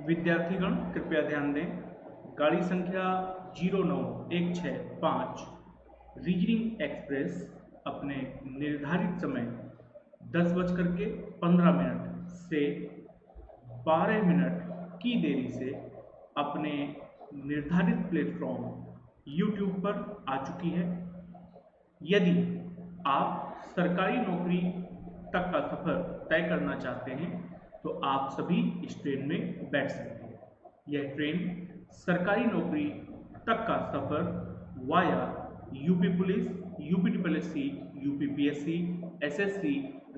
विद्यार्थीगण कृपया ध्यान दें, गाड़ी संख्या 09-165 रीजनिंग एक्सप्रेस अपने निर्धारित समय 10:15 से 12 मिनट की देरी से अपने निर्धारित प्लेटफॉर्म YouTube पर आ चुकी है। यदि आप सरकारी नौकरी तक का सफर तय करना चाहते हैं तो आप सभी इस ट्रेन में बैठ सकते हैं। यह ट्रेन सरकारी नौकरी तक का सफर via UP police, UP triple S C, UP PSC, SSC,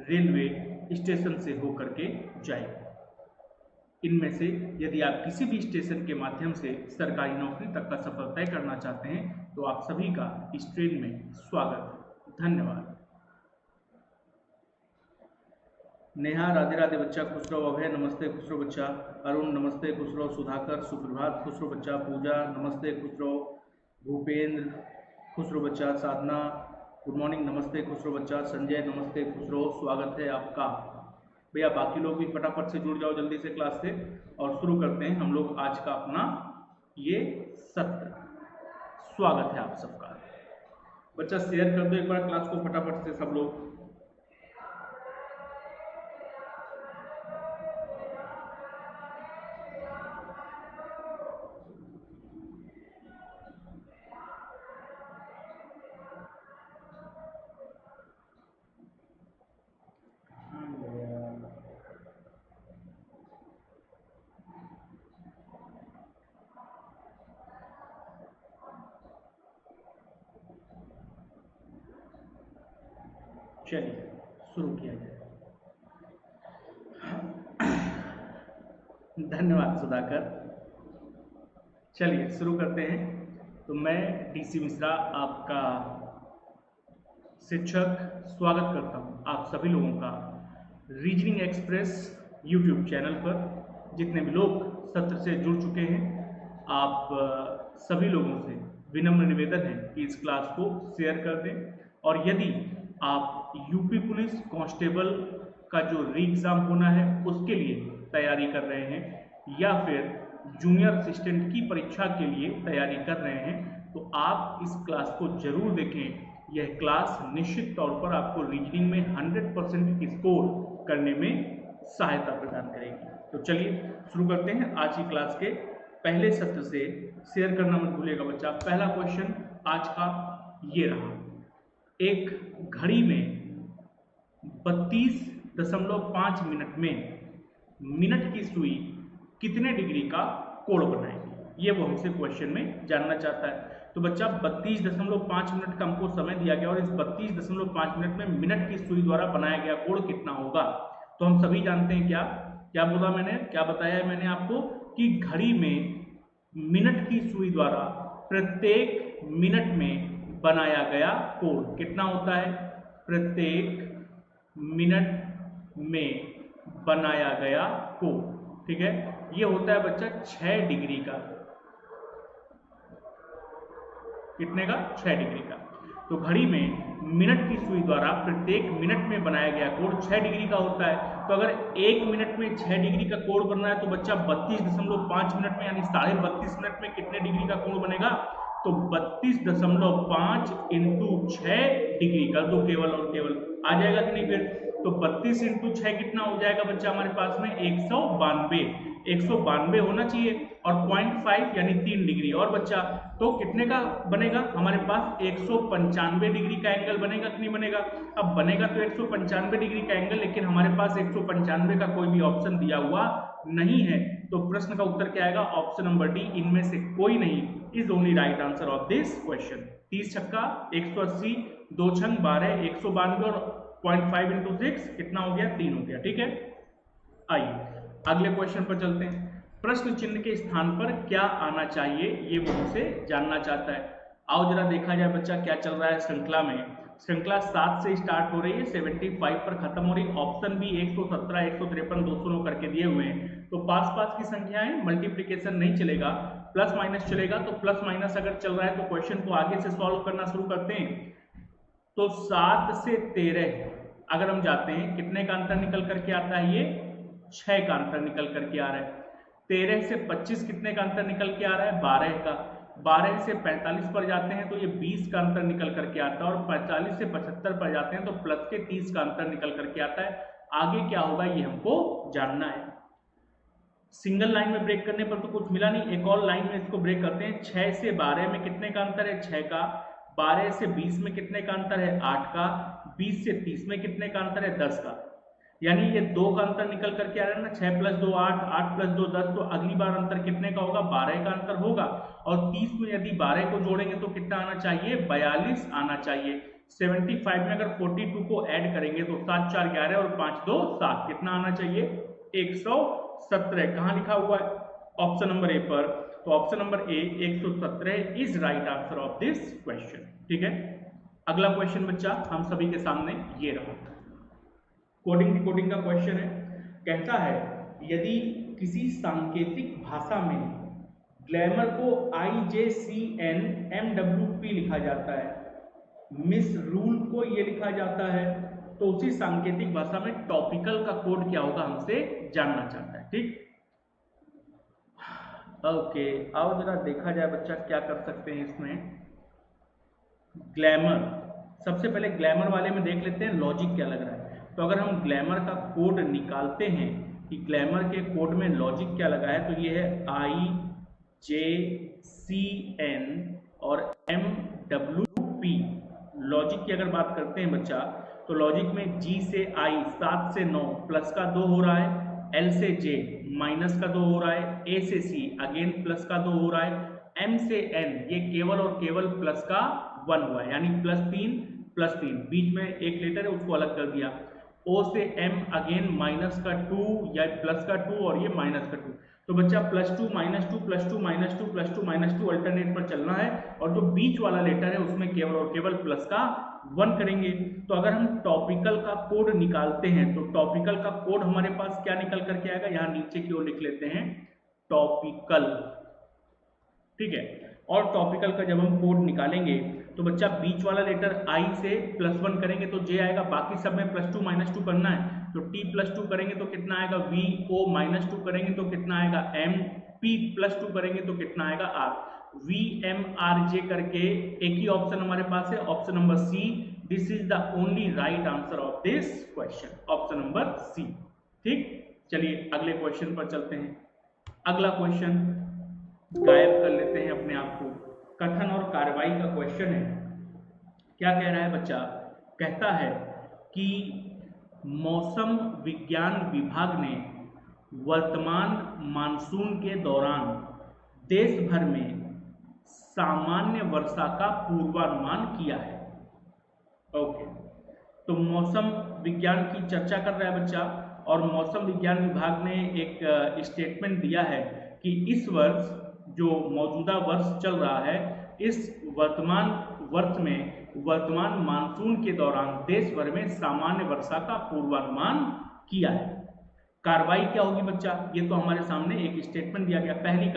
railway station से होकर के जाएगी। इनमें से यदि आप किसी भी स्टेशन के माध्यम से सरकारी नौकरी तक का सफर तय करना चाहते हैं तो आप सभी का इस ट्रेन में स्वागत है। धन्यवाद। नेहा राधे राधे बच्चा, खुश रहो। अभय नमस्ते, खुश रहो बच्चा। अरुण नमस्ते, खुश रहो। सुधाकर सुप्रभात, खुश रहो बच्चा। पूजा नमस्ते, खुश रहो। भूपेंद्र खुश रहो बच्चा। साधना गुड मॉर्निंग, नमस्ते, खुश रहो बच्चा। संजय नमस्ते, खुश रहो, स्वागत है आपका। भैया बाकी लोग भी फटाफट से जुड़ जाओ जल्दी से क्लास से और शुरू करते हैं हम लोग आज का अपना ये सत्र। स्वागत है आप सबका। बच्चा शेयर कर दो एक बार क्लास को फटाफट से सब लोग। चलिए शुरू किया जाए। धन्यवाद सुधाकर। चलिए शुरू करते हैं। तो मैं डीसी मिश्रा आपका शिक्षक स्वागत करता हूं आप सभी लोगों का रीजनिंग एक्सप्रेस यूट्यूब चैनल पर। जितने भी लोग सत्र से जुड़ चुके हैं आप सभी लोगों से विनम्र निवेदन है कि इस क्लास को शेयर कर दें। और यदि आप यूपी पुलिस कांस्टेबल का जो री एग्जाम होना है उसके लिए तैयारी कर रहे हैं या फिर जूनियर असिस्टेंट की परीक्षा के लिए तैयारी कर रहे हैं तो आप इस क्लास को जरूर देखें। यह क्लास निश्चित तौर पर आपको रीजनिंग में 100% स्कोर करने में सहायता प्रदान करेगी। तो चलिए शुरू करते हैं आज की क्लास के पहले सत्र से। शेयर करना मत भूलिएगा बच्चा। पहला क्वेश्चन आज का ये रहा, एक घड़ी में 32.5 मिनट में मिनट की सुई कितने डिग्री का कोण बनाएगी, ये वो हमसे क्वेश्चन में जानना चाहता है। तो बच्चा 32.5 मिनट का हमको समय दिया गया और इस 32.5 मिनट में मिनट की सुई द्वारा बनाया गया कोण कितना होगा। तो हम सभी जानते हैं क्या क्या बोला मैंने, क्या बताया है मैंने आपको कि घड़ी में मिनट की सुई द्वारा प्रत्येक मिनट में बनाया गया कोण कितना होता है। प्रत्येक मिनट में बनाया गया कोण, ठीक है, ये होता है बच्चा 6 डिग्री का। कितने का? 6 डिग्री का। तो घड़ी में मिनट की सुई द्वारा प्रत्येक मिनट में बनाया गया कोण 6 डिग्री का होता है। तो अगर 1 मिनट में 6 डिग्री का कोण बनना है तो बच्चा 32.5 मिनट में यानी 32.5 मिनट में कितने डिग्री का कोण बनेगा। तो 32.5 × 6 डिग्री कर दो केवल और केवल, आ जाएगा कि नहीं फिर। तो 32 × 6 कितना हो जाएगा बच्चा हमारे पास में 192 होना चाहिए और 0.5 यानी 3 डिग्री और बच्चा तो कितने का बनेगा हमारे पास 195 डिग्री का एंगल बनेगा कि नहीं बनेगा। अब बनेगा तो 195 डिग्री का एंगल, लेकिन हमारे पास 195 का कोई भी ऑप्शन दिया हुआ नहीं है। तो प्रश्न का उत्तर क्या आएगा? ऑप्शन नंबर डी, इनमें से कोई नहीं is only right answer of this question. 30 छक्का 180, 2 छंग 12, 192 और 0.5 × 6 कितना हो गया? 3 हो गया। ठीक है, आइए अगले क्वेश्चन पर चलते हैं। प्रश्न चिन्ह के स्थान पर क्या आना चाहिए ये वो हमसे जानना चाहता है। आओ जरा देखा जाए बच्चा क्या चल रहा है श्रृंखला में। श्रृंखला 7 से स्टार्ट हो रही है, 75 पर खत्म हो रही है। ऑप्शन भी 117, 153, 209 करके दिए हुए हैं। तो पास पास की संख्याएं, मल्टीप्लीकेशन नहीं चलेगा, प्लस माइनस चलेगा। तो प्लस माइनस अगर चल रहा है तो क्वेश्चन को आगे से सॉल्व करना शुरू करते हैं। तो 7 से 13 अगर हम जाते हैं कितने का अंतर निकल करके आता है? ये 6 का अंतर निकल करके आ रहा है। 13 से 25 कितने का अंतर निकल के आ रहा है? 12 का। 12 से 45 पर जाते हैं तो ये 20 का अंतर निकल करके आता है, और 45 से 75 पर जाते हैं तो प्लस के 30 का अंतर निकल करके आता है। आगे क्या होगा ये हमको जानना है। सिंगल लाइन में ब्रेक करने पर तो कुछ मिला नहीं, एक और लाइन में इसको ब्रेक करते हैं। 6 से 12 में कितने का अंतर है? 6 का। 12 से 20 में कितने का अंतर है? 8 का। 20 से 30 में कितने का अंतर है? 10 का। यानी ये 2 का अंतर निकल करके आ रहा है ना, 6 + 2 8, 8 + 2 10, तो अगली बार अंतर कितने का होगा? 12 का अंतर होगा। और 30 में यदि 12 को जोड़ेंगे तो कितना आना चाहिए? 42 आना चाहिए। 75 में अगर 42 को ऐड करेंगे तो 7 4 11 और 5 2 7, कितना आना चाहिए? 117। कहाँ लिखा हुआ है? ऑप्शन नंबर ए पर। तो option number A 117 is right answer of this question. ठीक है, अगला क्वेश्चन बच्चा हम सभी के सामने ये रहा। कोडिंग डिकोडिंग का क्वेश्चन है। कहता है यदि किसी सांकेतिक भाषा में ग्लैमर को IJCNMWP लिखा जाता है, मिस रूल को ये लिखा जाता है, तो उसी सांकेतिक भाषा में टॉपिकल का कोड क्या होगा हमसे जानना चाहता है। ठीक, ओके, आओ जरा देखा जाए बच्चा क्या कर सकते हैं इसमें। ग्लैमर, सबसे पहले ग्लैमर वाले में देख लेते हैं लॉजिक क्या लग रहा है। तो अगर हम ग्लैमर का कोड निकालते हैं कि ग्लैमर के कोड में लॉजिक क्या लगा है, तो ये है IJCN और MWP। लॉजिक की अगर बात करते हैं बच्चा, तो लॉजिक में G से I 7 से 9 प्लस का 2 हो रहा है, L से J माइनस का 2 हो रहा है, A से C अगेन प्लस का 2 हो रहा है, M से N ये केवल और केवल प्लस का 1 हुआ है, यानी +3 बीच में एक लेटर है उसको अलग कर दिया। O से M अगेन माइनस का 2 या प्लस का 2 और ये माइनस का 2। तो बच्चा +2 -2 +2 -2 +2 -2 अल्टरनेट पर चलना है, और जो बीच वाला लेटर है उसमें केवल और केवल प्लस का 1 करेंगे। तो अगर हम टॉपिकल का कोड निकालते हैं तो टॉपिकल का कोड हमारे पास क्या निकल करके आएगा? यहाँ नीचे की ओर लिख लेते हैं टॉपिकल। ठीक है, और टॉपिकल का जब हम कोड निकालेंगे तो बच्चा बीच वाला लेटर I से +1 करेंगे तो J आएगा, बाकी सब में +2 -2 करना है, तो T +2 करेंगे तो कितना आएगा? V, O -2 करेंगे तो कितना आएगा? M, P +2 करेंगे तो कितना आएगा? R। V M R J करके एक ही ऑप्शन हमारे पास है, option number C। This is the only right answer of this question, option number C। ठीक, चलिए अगले क्वेश्चन पर चलते हैं। अगला क्वेश्चन गायब कर लेते हैं अपने आप को, कथन और कार्रवाई का क्वेश्चन है। क्या कह रहा है बच्चा? कहता है कि मौसम विज्ञान विभाग ने वर्तमान मानसून के दौरान देश भर में सामान्य वर्षा का पूर्वानुमान किया है। ओके, तो मौसम विज्ञान की चर्चा कर रहा है बच्चा, और मौसम विज्ञान विभाग ने एक स्टेटमेंट दिया है कि इस वर्ष जो मौजूदा वर्ष चल रहा है, इस वर्तमान वर्ष में वर्तमान मानसून के दौरान देश भर में सामान्य वर्षा का पूर्वानुमान किया है। कार्रवाई क्या होगी बच्चा? ये तो हमारे सामने एक स्टेटमेंट दिया गया। पहली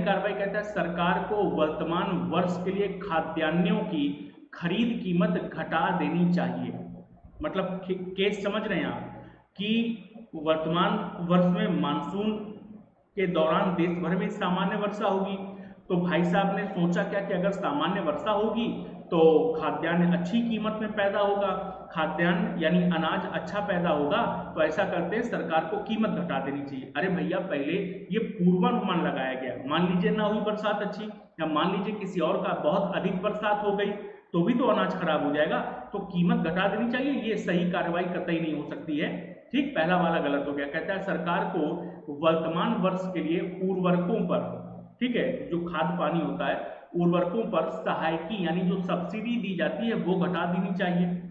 कार्रवाई कहता है सरकार को वर्तमान वर्ष के लिए खाद्यान्नों की खरीद कीमत घटा देनी चाहिए। मतलब केस समझ रहे हैं आप कि वर्तमान वर्ष में मानसून के दौरान देश भर में सामान्य वर्षा होगी, तो भाई साहब ने सोचा क्या कि अगर सामान्य वर्षा होगी तो खाद्यान्न अच्छी कीमत में पैदा होगा, खाद्यान्न यानी अनाज अच्छा पैदा होगा, तो ऐसा करते हैं सरकार को कीमत घटा देनी चाहिए। अरे भैया, पहले ये पूर्वानुमान लगाया गया, मान लीजिए ना हुई बरसात अच्छी, या मान लीजिए किसी और का बहुत अधिक बरसात हो गई तो भी तो अनाज खराब हो जाएगा, तो कीमत घटा देनी चाहिए। ये सही कार्रवाई कतई नहीं हो सकती है। ठीक, पहला वाला गलत हो गया। कहता है सरकार को वर्तमान वर्ष के लिए उर्वरकों पर, ठीक है, जो खाद पानी होता है उर्वरकों पर सहायकी यानी जो सब्सिडी दी जाती है वो घटा देनी चाहिए।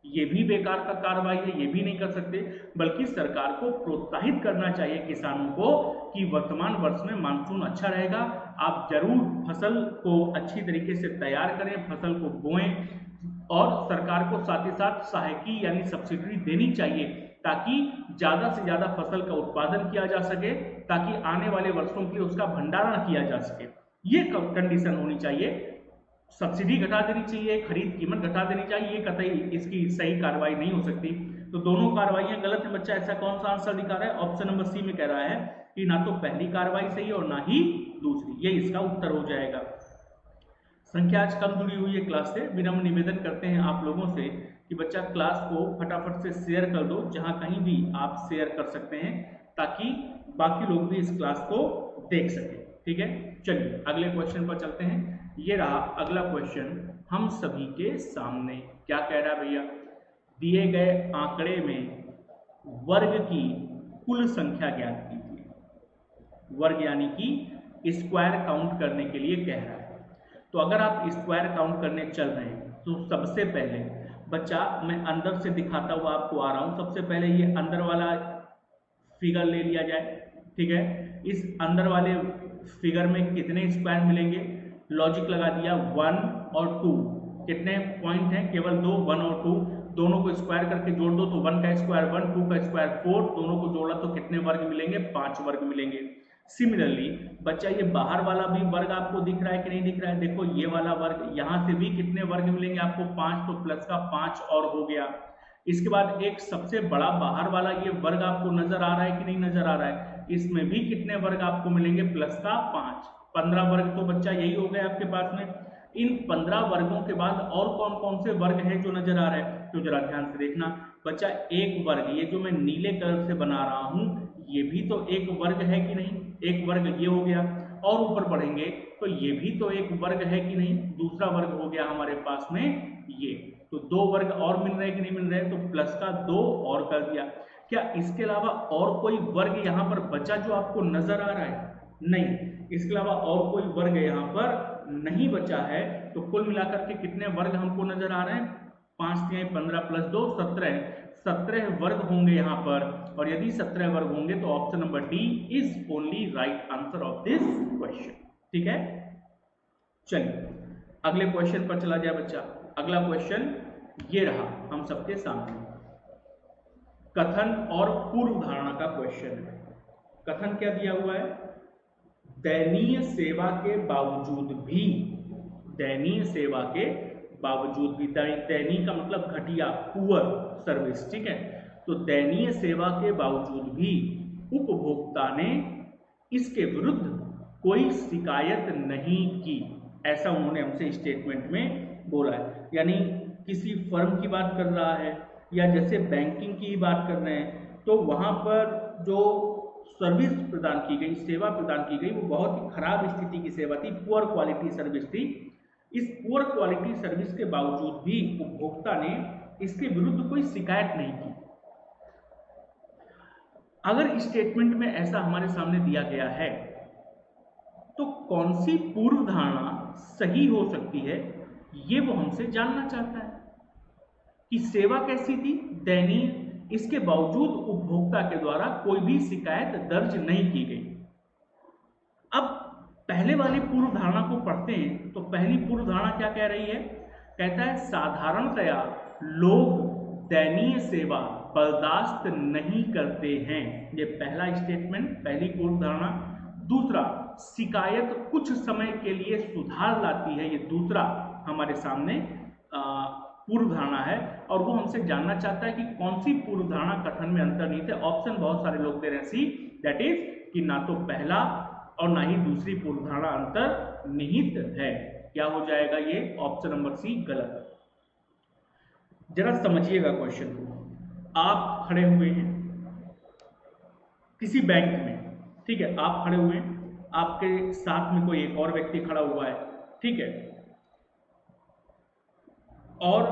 ये भी बेकार का कार्रवाई है, ये भी नहीं कर सकते, बल्कि सरकार को प्रोत्साहित करना चाहिए किसानों को कि वर्तमान वर्ष में मानसून अच्छा रहेगा, आप जरूर फसल को अच्छी तरीके से तैयार करें, फसल को बोएं, और सरकार को साथ ही साथ सहायकी यानी सब्सिडी देनी चाहिए ताकि ज्यादा से ज्यादा फसल का उत्पादन किया जा सके, ताकि आने वाले वर्षों के लिए उसका भंडारण किया जा सके। ये कंडीशन होनी चाहिए। सब्सिडी घटा देनी चाहिए, खरीद कीमत घटा देनी चाहिए, ये कतई इसकी सही कार्रवाई नहीं हो सकती। तो दोनों कार्रवाइयां गलत है बच्चा। ऐसा कौन सा आंसर दिखा रहा है? ऑप्शन नंबर सी में कह रहा है कि ना तो पहली कार्रवाई सही है और ना ही दूसरी, ये इसका उत्तर हो जाएगा। संख्या आज कम जुड़ी हुई है क्लास से, विनम्र निवेदन करते हैं आप लोगों से कि बच्चा क्लास को फटाफट से शेयर कर दो, जहां कहीं भी आप शेयर कर सकते हैं ताकि बाकी लोग भी इस क्लास को देख सकें। ठीक है, चलिए अगले क्वेश्चन पर चलते हैं। ये रहा अगला क्वेश्चन हम सभी के सामने। क्या कह रहा है भैया, दिए गए आंकड़े में वर्ग की कुल संख्या ज्ञात कीजिए। वर्ग यानी कि स्क्वायर काउंट करने के लिए कह रहा है। तो अगर आप स्क्वायर काउंट करने चल रहे हैं तो सबसे पहले बच्चा मैं अंदर से दिखाता हुआ आपको आ रहा हूं। सबसे पहले ये अंदर वाला फिगर ले लिया जाए। ठीक है, इस अंदर वाले फिगर में कितने स्क्वायर मिलेंगे, लॉजिक लगा दिया 1 और 2। कितने पॉइंट हैं, केवल 2, 1 और 2। दोनों को स्क्वायर करके जोड़ दो तो 1 का स्क्वायर 1, 2 का स्क्वायर 4। दोनों को जोड़ा तो कितने वर्ग मिलेंगे, 5 वर्ग मिलेंगे। सिमिलरली बच्चा ये बाहर वाला भी वर्ग आपको दिख रहा है कि नहीं दिख रहा है, देखो ये वाला वर्ग, यहां से भी कितने वर्ग मिलेंगे आपको, 5। तो प्लस का 5 और हो गया। इसके बाद एक सबसे बड़ा बाहर वाला ये वर्ग आपको नजर आ रहा है कि नहीं नजर आ रहा है, इसमें भी कितने वर्ग आपको मिलेंगे, प्लस का 5। 15 वर्ग तो बच्चा यही हो गया आपके पास में। इन 15 वर्गों के बाद और कौन कौन से वर्ग हैं जो नजर आ रहे हैं, तो जरा ध्यान से देखना बच्चा। एक वर्ग, ये जो मैं नीले कलर से बना रहा हूं, ये भी तो एक वर्ग है कि नहीं, एक वर्ग ये हो गया। और ऊपर बढ़ेंगे तो ये भी तो एक वर्ग है कि नहीं, दूसरा वर्ग हो गया हमारे पास में ये। तो 2 वर्ग और मिल रहे कि नहीं मिल रहे, तो प्लस का 2 और कर दिया। क्या इसके अलावा और कोई वर्ग यहाँ पर बचा जो आपको नजर आ रहा है, नहीं, इसके अलावा और कोई वर्ग यहाँ पर नहीं बचा है। तो कुल मिलाकर के कितने वर्ग हमको नजर आ रहे हैं, 5 3 15 प्लस 2 17। 17 वर्ग होंगे यहाँ पर, और यदि 17 वर्ग होंगे तो option number D is only right answer of this question. ठीक है, चलिए अगले क्वेश्चन पर चला जाए बच्चा। अगला क्वेश्चन ये रहा हम सबके सामने, कथन और पूर्व धारणा का क्वेश्चन है। कथन क्या दिया हुआ है, दयनीय सेवा के बावजूद भी, दयनीय सेवा के बावजूद भी, दयनीय का मतलब घटिया, पुअर सर्विस। ठीक है, तो दयनीय सेवा के बावजूद भी उपभोक्ता ने इसके विरुद्ध कोई शिकायत नहीं की, ऐसा उन्होंने हमसे स्टेटमेंट में बोला है। यानी किसी फर्म की बात कर रहा है या जैसे बैंकिंग की बात कर रहे हैं, तो वहां पर जो सर्विस प्रदान की गई, सेवा प्रदान की गई, वो बहुत ही खराब स्थिति की सेवा थी, पुअर क्वालिटी सर्विस थी। इस पुअर क्वालिटी सर्विस के बावजूद भी उपभोक्ता ने इसके विरुद्ध कोई शिकायत नहीं की। अगर स्टेटमेंट में ऐसा हमारे सामने दिया गया है तो कौन सी पूर्व धारणा सही हो सकती है, ये वो हमसे जानना चाहता है कि सेवा कैसी थी, दयनीय, इसके बावजूद उपभोक्ता के द्वारा कोई भी शिकायत दर्ज नहीं की गई। अब पहले वाली पूर्व धारणा को पढ़ते हैं तो पहली पूर्व धारणा क्या कह रही है, कहता है साधारणतया लोग दयनीय सेवा बर्दाश्त नहीं करते हैं। ये पहला स्टेटमेंट, पहली पूर्व धारणा। दूसरा, शिकायत कुछ समय के लिए सुधार लाती है, ये दूसरा हमारे सामने पूर्व धारणा है। और वो हमसे जानना चाहता है कि कौन सी पूर्व धारणा कथन में अंतर्निहित है। ऑप्शन बहुत सारे लोग दे रहे हैं सी, दैट इज कि ना तो पहला और ना ही दूसरी पूर्व धारणा अंतर्निहित है। क्या हो जाएगा ये, ऑप्शन नंबर सी गलत। जरा समझिएगा क्वेश्चन को। आप खड़े हुए हैं किसी बैंक में, ठीक है, आप खड़े हुए हैं, आपके साथ में कोई एक और व्यक्ति खड़ा हुआ है, ठीक है, और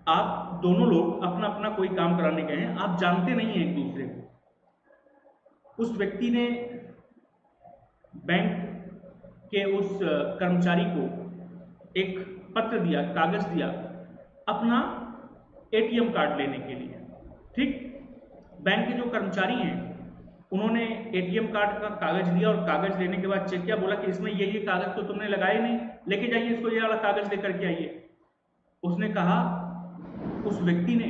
आप दोनों लोग अपना अपना कोई काम कराने गए हैं, आप जानते नहीं हैं एक दूसरे को। उस व्यक्ति ने बैंक के उस कर्मचारी को एक पत्र दिया, कागज दिया अपना एटीएम कार्ड लेने के लिए, ठीक। बैंक के जो कर्मचारी हैं उन्होंने एटीएम कार्ड का कागज दिया और कागज लेने के बाद चेक किया, बोला कि इसमें ये कागज तो तुमने लगाए नहीं, लेके जाइए इसको, ये वाला कागज लेकर के आइए। उसने कहा, उस व्यक्ति ने,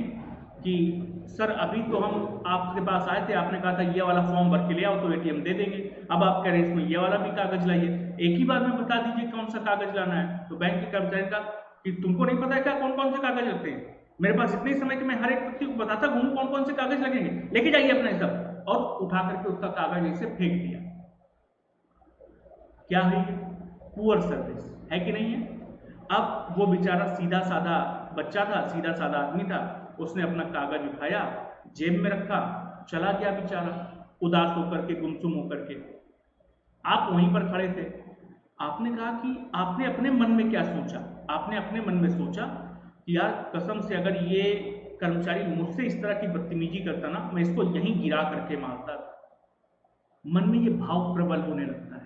कि सर अभी तो हम आपके पास आए थे, आपने कहा था ये वाला फॉर्म भर के ले आओ तो एटीएम दे देंगे, अब आप कह रहे हैं इसमें ये वाला भी कागज लाइए, एक ही बार में बता दीजिए कौन सा कागज लाना है। तो बैंक के कर्मचारी का कि तुमको नहीं पता है क्या कौन कौन से कागज लगते हैं, मेरे पास इतने समय कि मैं हर एक व्यक्ति को बताता घूमूं कौन कौन से कागज लगेंगे, लेके जाइए अपने सब। और उठा करके उसका कागज ऐसे फेंक दिया। क्या है? पुअर सर्विस है कि नहीं है? अब वो बेचारा सीधा साधा बच्चा था, सीधा साधा आदमी था, उसने अपना कागज उठाया, जेब में रखा, चला गया बेचारा उदास होकर के, गुमसुम होकर के। आप वहीं पर खड़े थे, आपने कहा कि आपने अपने मन में क्या सोचा? आपने अपने मन में सोचा कि यार कसम से अगर ये कर्मचारी मुझसे इस तरह की बदतमीजी करता ना, मैं इसको यहीं गिरा करके मारता। मन में ये भाव प्रबल होने लगता है,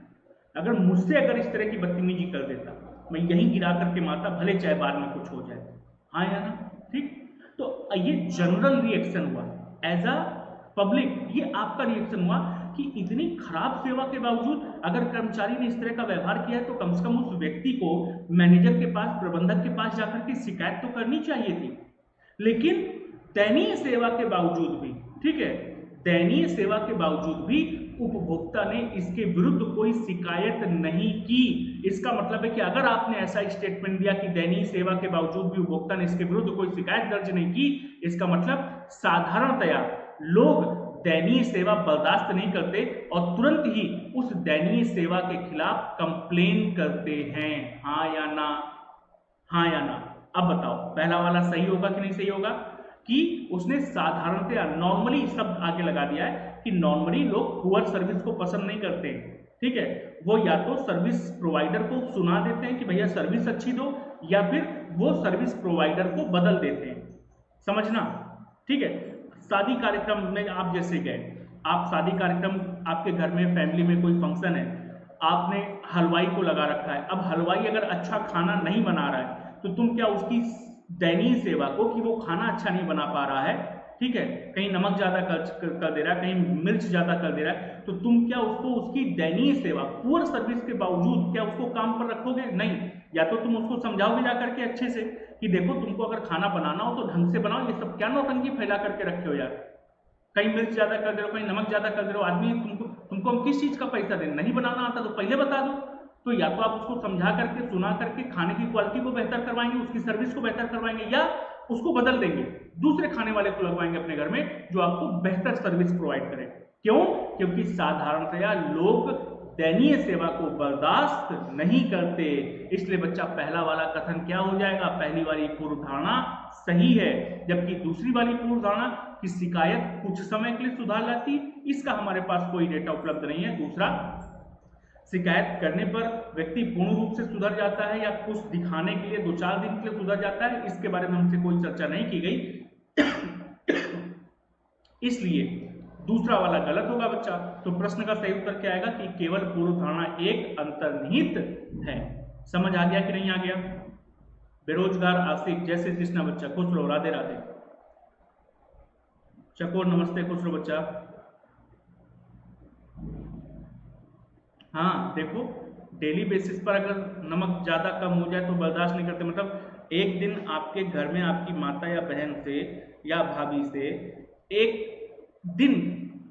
अगर मुझसे अगर इस तरह की बदतमीजी कर देता, मैं यहीं गिरा करके मारता, भले चाहे बाद में कुछ हो जाए। हाँ या ना? ठीक। तो ये जनरल रिएक्शन हुआ एज अ पब्लिक, ये आपका रिएक्शन हुआ कि इतनी खराब सेवा के बावजूद अगर कर्मचारी ने इस तरह का व्यवहार किया है तो कम से कम उस व्यक्ति को मैनेजर के पास, प्रबंधक के पास जाकर के शिकायत तो करनी चाहिए थी। लेकिन दयनीय सेवा के बावजूद भी, ठीक है, दयनीय सेवा के बावजूद भी उपभोक्ता ने इसके विरुद्ध कोई शिकायत नहीं की। इसका मतलब है कि अगर आपने ऐसा स्टेटमेंट दिया कि दयनीय सेवा के बावजूद भी उपभोक्ता ने इसके विरुद्ध कोई शिकायत दर्ज नहीं की, इसका मतलब साधारणतया लोग दयनीय सेवा बर्दाश्त नहीं करते और तुरंत ही उस दयनीय सेवा के खिलाफ कंप्लेन करते हैं। हाँ या ना? हाँ या ना? अब बताओ पहला वाला सही होगा कि नहीं सही होगा? कि उसने साधारणतया, नॉर्मली शब्द आगे लगा दिया है कि नॉर्मली लोग पुअर सर्विस को पसंद नहीं करते, ठीक है, वो या तो सर्विस प्रोवाइडर को सुना देते हैं कि भैया सर्विस अच्छी दो, या फिर वो सर्विस प्रोवाइडर को बदल देते हैं। समझना? ठीक है। शादी कार्यक्रम में आप जैसे गए, आप शादी कार्यक्रम, आपके घर में फैमिली में कोई फंक्शन है, आपने हलवाई को लगा रखा है। अब हलवाई अगर अच्छा खाना नहीं बना रहा है तो तुम क्या उसकी दयनीय सेवा को, कि वो खाना अच्छा नहीं बना पा रहा है, ठीक है, कहीं नमक ज्यादा कर दे रहा है, कहीं मिर्च ज्यादा कर दे रहा है, तो तुम क्या उसको उसकी दयनीय सेवा, पुअर सर्विस के बावजूद क्या उसको काम पर रखोगे? नहीं। या तो तुम उसको समझाओगे जा करके अच्छे से कि देखो तुमको अगर खाना बनाना हो तो ढंग से बनाओ, ये सब क्या नौटंकी फैला करके रखे हो यार, कहीं मिर्च ज्यादा कर दे रहे हो, कहीं नमक ज्यादा कर दे रहे हो। आदमी तुमको हम किस चीज का पैसा दें? नहीं बनाना आता तो पहले बता दो। तो या तो आप उसको समझा करके, सुना करके खाने की क्वालिटी को बेहतर करवाएंगे, उसकी सर्विस को बेहतर करवाएंगे, या उसको बदल देंगे, दूसरे खाने वाले को लगवाएंगे अपने घर में जो आपको बेहतर सर्विस प्रोवाइड करे। क्यों? क्योंकि साधारणतया लोग दयनीय सेवा को बर्दाश्त नहीं करते। इसलिए बच्चा पहला वाला कथन क्या हो जाएगा? पहली वाली पूर्व धारणा सही है, जबकि दूसरी वाली पूर्व धारणा की शिकायत कुछ समय के लिए सुधार लाती, इसका हमारे पास कोई डेटा उपलब्ध नहीं है। दूसरा, शिकायत करने पर व्यक्ति पूर्ण रूप से सुधर जाता है या कुछ दिखाने के लिए 2-4 दिन के लिए सुधर जाता है, इसके बारे में हमसे कोई चर्चा नहीं की गई। इसलिए दूसरा वाला गलत होगा बच्चा। तो प्रश्न का सही उत्तर क्या आएगा? कि केवल पूर्व धारणा एक अंतर्निहित है। समझ आ गया कि नहीं आ गया? बेरोजगार आशिक, जय श्री कृष्णा बच्चा, खुश रहो, राधे राधे। चकोर नमस्ते, खुश रहो बच्चा। हाँ देखो, डेली बेसिस पर अगर नमक ज्यादा कम हो जाए तो बर्दाश्त नहीं करते। मतलब एक दिन आपके घर में आपकी माता या बहन से या भाभी से एक दिन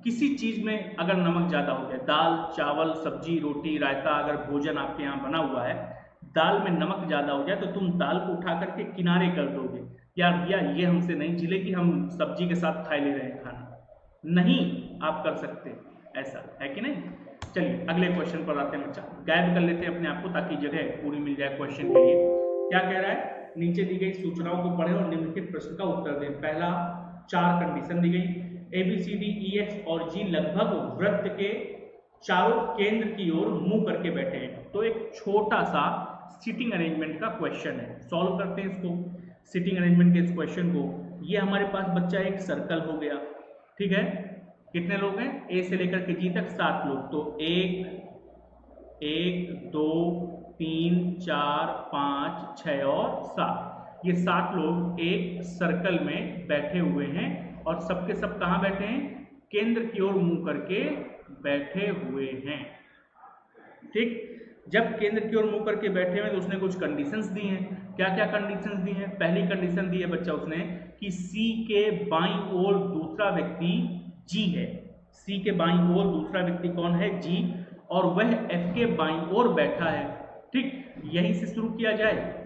किसी चीज में अगर नमक ज्यादा हो जाए, दाल चावल सब्जी रोटी रायता, अगर भोजन आपके यहाँ बना हुआ है, दाल में नमक ज्यादा हो जाए तो तुम दाल को उठा करके किनारे कर दोगे, यार भैया ये हमसे नहीं जिले कि हम सब्जी के साथ खा ले रहे हैं खाना। नहीं आप कर सकते, ऐसा है कि नहीं? चलिए अगले क्वेश्चन पर आते हैं बच्चा। गायब कर लेते हैं अपने आप को ताकि जगह पूरी मिल जाए क्वेश्चन के लिए। क्या कह रहा है? नीचे दी गई सूचनाओं को पढ़ें और निम्नलिखित प्रश्न का उत्तर दें। पहला, 4 कंडीशन दी गई, ABCDEF और G लगभग वृत्त के चारों केंद्र की ओर मुंह करके बैठे हैं। तो एक छोटा सा सिटिंग अरेंजमेंट का क्वेश्चन है, सॉल्व करते हैं इसको। सिटिंग अरेंजमेंट के इस क्वेश्चन को, ये हमारे पास बच्चा एक सर्कल हो गया, ठीक है। कितने लोग हैं? ए से लेकर के जी तक 7 लोग। तो 1 2 3 4 5 6 और 7, ये 7 लोग एक सर्कल में बैठे हुए हैं और सबके सब कहाँ बैठे हैं? केंद्र की ओर मुंह करके बैठे हुए हैं, ठीक। जब केंद्र की ओर मुंह करके बैठे हुए तो उसने कुछ कंडीशंस दी हैं। क्या क्या कंडीशंस दी हैं? पहली कंडीशन दी है बच्चा उसने कि सी के बाईं ओर दूसरा व्यक्ति जी है। सी के बाईं ओर दूसरा व्यक्ति कौन है? जी, और वह एफ के बाईं ओर बैठा है, ठीक। यहीं से शुरू किया जाए।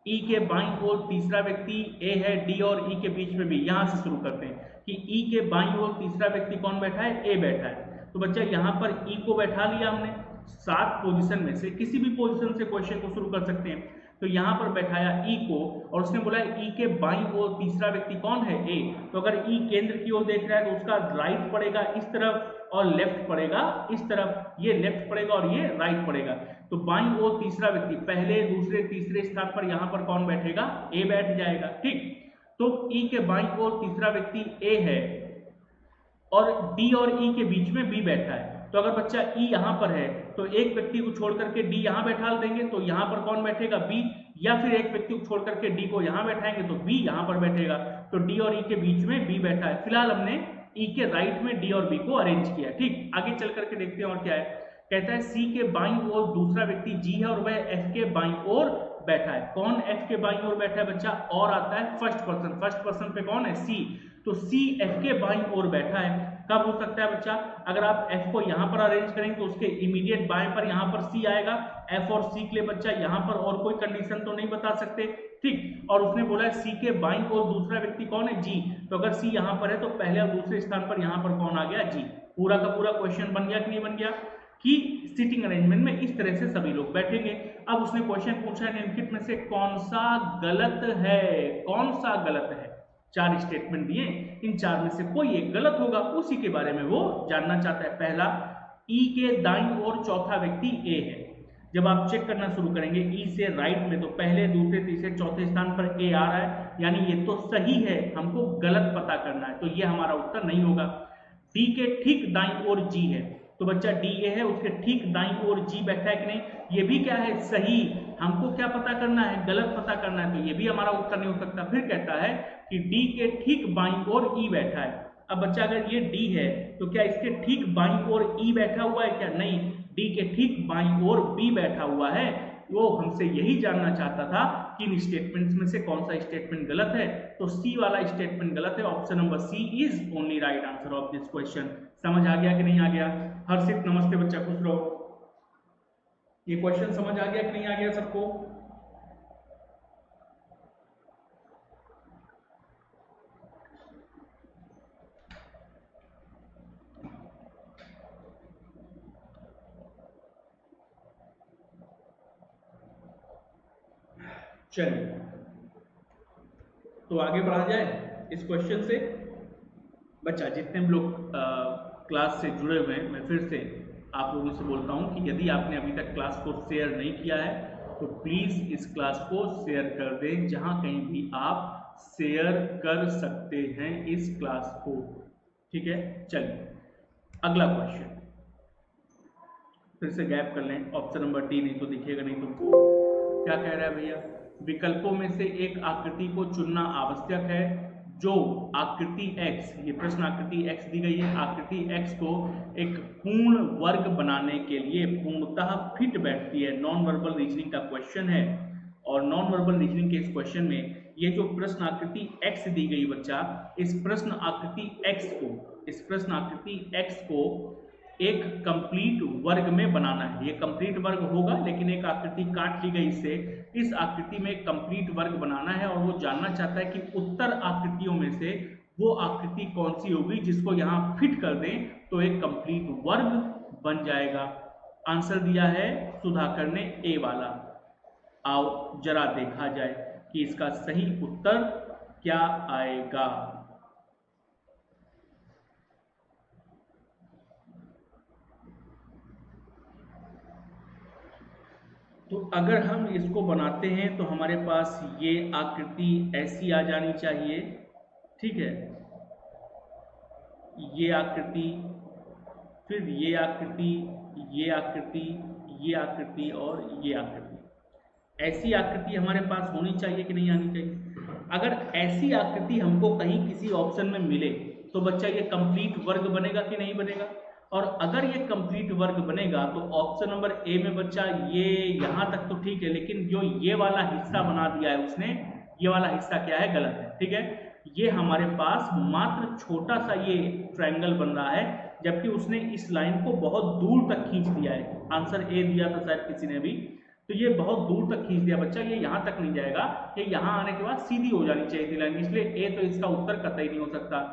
ई के बाईं ओर तीसरा व्यक्ति ए है, डी और ई के बीच में भी, यहां से शुरू करते हैं कि ई के बाईं ओर तीसरा व्यक्ति कौन बैठा है, ए बैठा है। तो बच्चा यहाँ पर ई को बैठा लिया हमने, 7 पोजीशन में से किसी भी पोजीशन से क्वेश्चन को शुरू कर सकते हैं। तो यहाँ पर बैठाया ई को और उसने बोला ई के बाईं ओर तीसरा व्यक्ति कौन है, ए। तो अगर ई केंद्र की ओर देख रहा है तो उसका राइट पड़ेगा इस तरफ और लेफ्ट पड़ेगा इस तरफ, ये लेफ्ट पड़ेगा और ये राइट पड़ेगा। तो बाईं ओर तीसरा व्यक्ति पहले दूसरे तीसरे स्थान पर यहाँ पर कौन बैठेगा, ए बैठ जाएगा, ठीक। तो ई के बाईं ओर तीसरा व्यक्ति ए है और डी और ई के बीच में बी बैठा है। तो अगर बच्चा ई यहाँ पर है तो एक व्यक्ति को छोड़ करके डी यहाँ बैठा देंगे तो यहाँ पर कौन बैठेगा, बी, या फिर एक व्यक्ति को छोड़ करके डी को यहाँ बैठाएंगे तो बी यहाँ पर बैठेगा। तो डी और ई के बीच में बी बैठा है। फिलहाल हमने ई के राइट में डी और बी को अरेंज किया, ठीक। आगे चल करके देखते हैं और क्या है। कहता है सी के बाईं ओर दूसरा व्यक्ति जी है और वह एफ के बाईं ओर बैठा है। कौन एफ के बाईं ओर बैठा है बच्चा, और आता है फर्स्ट पर्सन, फर्स्ट पर्सन पे कौन है, सी। तो सी एफ के बाईं ओर बैठा है। कब हो सकता है बच्चा, अगर आप एफ को यहाँ पर अरेंज करेंगे तो उसके इमीडिएट बाएं पर यहाँ पर सी आएगा। एफ और सी के लिए बच्चा यहाँ पर और कोई कंडीशन तो नहीं बता सकते, ठीक। और उसने बोला है सी के बाईं ओर दूसरा व्यक्ति कौन है, जी। तो अगर सी यहाँ पर है तो पहले और दूसरे स्थान पर यहाँ पर कौन आ गया, जी। पूरा का पूरा क्वेश्चन बन गया कि नहीं बन गया, कि सीटिंग अरेंजमेंट में इस तरह से सभी लोग बैठेंगे। अब उसने क्वेश्चन पूछा है निम्नलिखित में से कौन सा गलत है, कौन सा गलत है। 4 स्टेटमेंट दिए, इन 4 में से कोई एक गलत होगा, उसी के बारे में वो जानना चाहता है। पहला, ई के दाईं ओर चौथा व्यक्ति ए है। जब आप चेक करना शुरू करेंगे ई से राइट में तो पहले दूसरे तीसरे चौथे स्थान पर ए आ रहा है, यानी ये तो सही है, हमको गलत पता करना है, तो ये हमारा उत्तर नहीं होगा। डी के ठीक दाईं ओर जी है, तो बच्चा डी ए है, उसके ठीक दाईं ओर जी बैठा है कि नहीं, ये भी क्या है, सही। हमको क्या पता करना है, गलत पता करना है, तो ये भी हमारा उत्तर नहीं हो सकता। फिर कहता है कि डी के ठीक बाईं ओर ई बैठा है। अब बच्चा अगर ये डी है तो क्या इसके ठीक बाईं ओर ई बैठा हुआ है क्या, नहीं, डी के ठीक बाईं ओर बी बैठा हुआ है। वो हमसे यही जानना चाहता था कि इन स्टेटमेंट्स में से कौन सा स्टेटमेंट गलत है, तो सी वाला स्टेटमेंट गलत है। Option number C is only right answer of this question. समझ आ गया कि नहीं आ गया। हर्षित नमस्ते बच्चा, खुश रहो। ये क्वेश्चन समझ आ गया कि नहीं आ गया सबको। चलिए तो आगे बढ़ा जाए इस क्वेश्चन से। बच्चा जितने भी लोग क्लास से जुड़े हुए हैं, मैं फिर से आप लोगों से बोलता हूं कि यदि आपने अभी तक क्लास को शेयर नहीं किया है तो प्लीज़ इस क्लास को शेयर कर दें, जहां कहीं भी आप शेयर कर सकते हैं इस क्लास को, ठीक है। चलिए अगला क्वेश्चन, फिर से गैप कर लें, ऑप्शन नंबर डी नहीं तो दिखेगा नहीं तुमको। क्या कह रहा है भैया, विकल्पों में से एक आकृति को चुनना आवश्यक है जो आकृति x, ये प्रश्न आकृति x दी गई है, आकृति x को एक पूर्ण वर्ग बनाने के लिए पूर्णतः फिट बैठती है। नॉन वर्बल रीजनिंग का क्वेश्चन है और नॉन वर्बल रीजनिंग के इस क्वेश्चन में ये जो प्रश्न आकृति x दी गई बच्चा, इस प्रश्न आकृति x को एक कंप्लीट वर्ग में बनाना है। ये कंप्लीट वर्ग होगा लेकिन एक आकृति काट ली गई इससे, इस आकृति में एक कंप्लीट वर्ग बनाना है और वो जानना चाहता है कि उत्तर आकृतियों में से वो आकृति कौन सी होगी जिसको यहाँ फिट कर दें तो एक कंप्लीट वर्ग बन जाएगा। आंसर दिया है सुधाकर ने ए वाला। आओ जरा देखा जाए कि इसका सही उत्तर क्या आएगा। तो अगर हम इसको बनाते हैं तो हमारे पास ये आकृति ऐसी आ जानी चाहिए, ठीक है। ये आकृति, फिर ये आकृति, ये आकृति, ये आकृति और ये आकृति। ऐसी आकृति हमारे पास होनी चाहिए कि नहीं आनी चाहिए। अगर ऐसी आकृति हमको कहीं किसी ऑप्शन में मिले तो बच्चा ये कंप्लीट वर्ग बनेगा कि नहीं बनेगा। और अगर ये कंप्लीट वर्ग बनेगा तो ऑप्शन नंबर ए में बच्चा ये यहाँ तक तो ठीक है, लेकिन जो ये वाला हिस्सा बना दिया है उसने, ये वाला हिस्सा क्या है, गलत है, ठीक है। ये हमारे पास मात्र छोटा सा ये ट्रायंगल बन रहा है, जबकि उसने इस लाइन को बहुत दूर तक खींच दिया है। आंसर ए दिया था शायद किसी ने भी, तो ये बहुत दूर तक खींच दिया बच्चा, ये यहाँ तक नहीं जाएगा, ये यहाँ आने के बाद सीधी हो जानी चाहिए थी लाइन, इसलिए ए तो इसका उत्तर कतई नहीं हो सकता।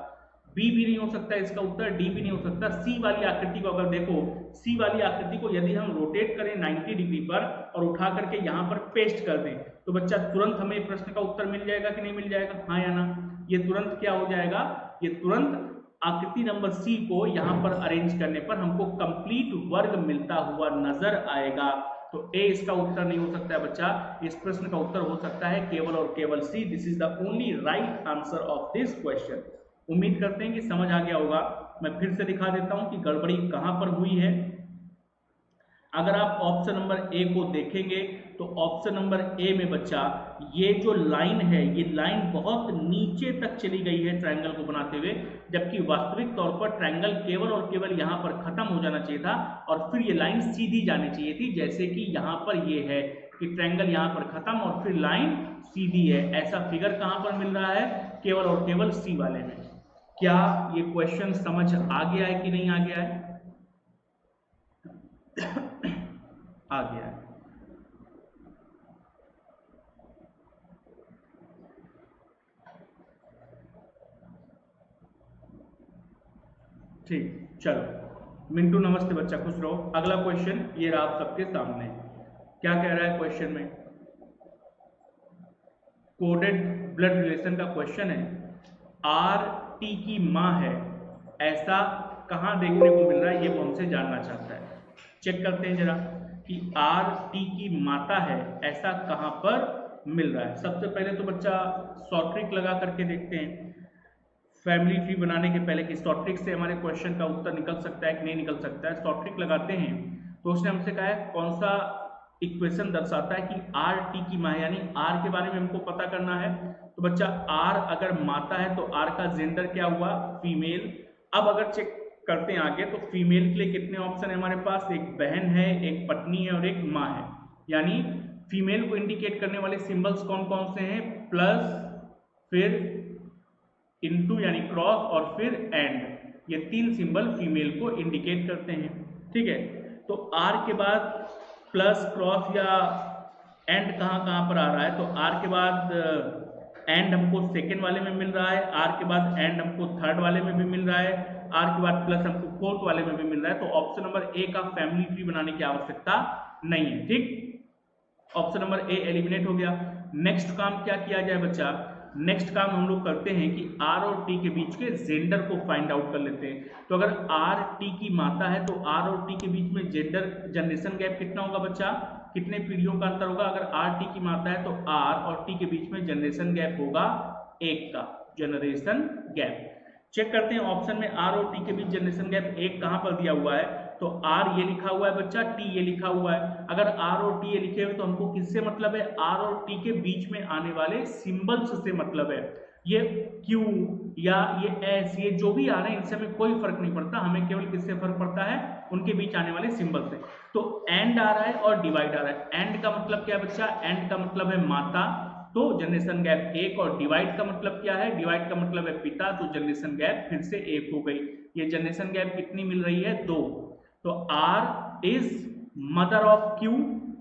बी भी नहीं हो सकता इसका उत्तर, डी भी नहीं हो सकता। सी वाली आकृति को अगर देखो, सी वाली आकृति को यदि हम रोटेट करें 90 डिग्री पर और उठा करके यहाँ पर पेस्ट कर दें तो बच्चा तुरंत हमें प्रश्न का उत्तर मिल जाएगा कि नहीं मिल जाएगा, हाँ या ना? ये तुरंत क्या हो जाएगा, ये तुरंत आकृति नंबर सी को यहाँ पर अरेंज करने पर हमको कंप्लीट वर्ग मिलता हुआ नजर आएगा। तो ए इसका उत्तर नहीं हो सकता है बच्चा, इस प्रश्न का उत्तर हो सकता है केवल और केवल C. This is the only right answer of this question. उम्मीद करते हैं कि समझ आ गया होगा। मैं फिर से दिखा देता हूं कि गड़बड़ी कहां पर हुई है। अगर आप ऑप्शन नंबर ए को देखेंगे तो ऑप्शन नंबर ए में बच्चा ये जो लाइन है, ये लाइन बहुत नीचे तक चली गई है ट्रायंगल को बनाते हुए, जबकि वास्तविक तौर पर ट्रायंगल केवल और केवल यहाँ पर खत्म हो जाना चाहिए था और फिर ये लाइन सीधी जानी चाहिए थी, जैसे कि यहाँ पर ये है कि ट्रायंगल यहाँ पर खत्म और फिर लाइन सीधी है। ऐसा फिगर कहाँ पर मिल रहा है, केवल और केवल सी वाले में। क्या ये क्वेश्चन समझ आ गया है कि नहीं आ गया है? आ गया है। ठीक, चलो मिंटू नमस्ते बच्चा, खुश रहो। अगला क्वेश्चन ये रहा आप सबके सामने। क्या कह रहा है क्वेश्चन में? कोडेड ब्लड रिलेशन का क्वेश्चन है। आर टी की माँ है, ऐसा कहाँ देखने को मिल रहा है, ये वो हमसे जानना चाहता है। चेक करते हैं जरा कि आर टी की माता है ऐसा कहाँ पर मिल रहा है। सबसे पहले तो बच्चा शॉर्ट ट्रिक लगा करके देखते हैं फैमिली ट्री बनाने के पहले कि शॉर्ट ट्रिक से हमारे क्वेश्चन का उत्तर निकल सकता है कि नहीं निकल सकता है। शॉर्ट ट्रिक लगाते हैं तो उसने हमसे कहा है कौन सा इक्वेशन दर्शाता है कि आर टी की माँ, यानी आर के बारे में हमको पता करना है। तो बच्चा आर अगर माता है तो आर का जेंडर क्या हुआ, फीमेल। अब अगर चेक करते हैं आगे तो फीमेल के लिए कितने ऑप्शन है हमारे पास, एक बहन है, एक पत्नी है और एक माँ है। यानी फीमेल को इंडिकेट करने वाले सिंबल्स कौन कौन से हैं, प्लस, फिर इनटू यानी क्रॉस और फिर एंड। ये तीन सिंबल फीमेल को इंडिकेट करते हैं, ठीक है। तो आर के बाद प्लस, क्रॉस या एंड कहाँ कहाँ पर आ रहा है, तो आर के बाद एंड हमको सेकेंड वाले में मिल रहा है, आर के बाद एंड हमको थर्ड वाले में भी मिल रहा है, आर के बाद प्लस हमको फोर्थ वाले में भी मिल रहा है। तो ऑप्शन नंबर ए का फैमिली ट्री बनाने की आवश्यकता नहीं है, ठीक। ऑप्शन नंबर ए एलिमिनेट हो गया। नेक्स्ट काम क्या किया जाए बच्चा, नेक्स्ट काम हम लोग करते हैं कि आर और टी के बीच के जेंडर को फाइंड आउट कर लेते हैं। तो अगर आर टी की माता है तो आर और टी के बीच में जेंडर जनरेशन गैप कितना होगा बच्चा, कितने पीढ़ियों का अंतर होगा। अगर आर टी की माता है तो आर और टी के बीच में जनरेशन गैप होगा 1 का जनरेशन गैप। चेक करते हैं ऑप्शन में आर और टी के बीच जनरेशन गैप 1 कहां पर दिया हुआ है, तो आर ये लिखा हुआ है बच्चा, टी ये लिखा हुआ है। अगर आर और टी ये लिखे हुए तो हमको किससे मतलब है, आर और टी के बीच में आने वाले सिंबल्स से मतलब है। ये क्यू या ये एस, ये जो भी आ रहे हैं इनसे हमें कोई फर्क नहीं पड़ता, हमें केवल किससे फर्क पड़ता है, उनके बीच आने वाले सिंबल से। तो एंड आ रहा है और डिवाइड आ रहा है। एंड का मतलब क्या है बच्चा, एंड का मतलब है माता, तो जनरेशन गैप 1, और डिवाइड का मतलब क्या है, डिवाइड का मतलब है पिता, तो जनरेशन गैप फिर से 1 हो गई। ये जनरेशन गैप कितनी मिल रही है, 2। तो R is mother of Q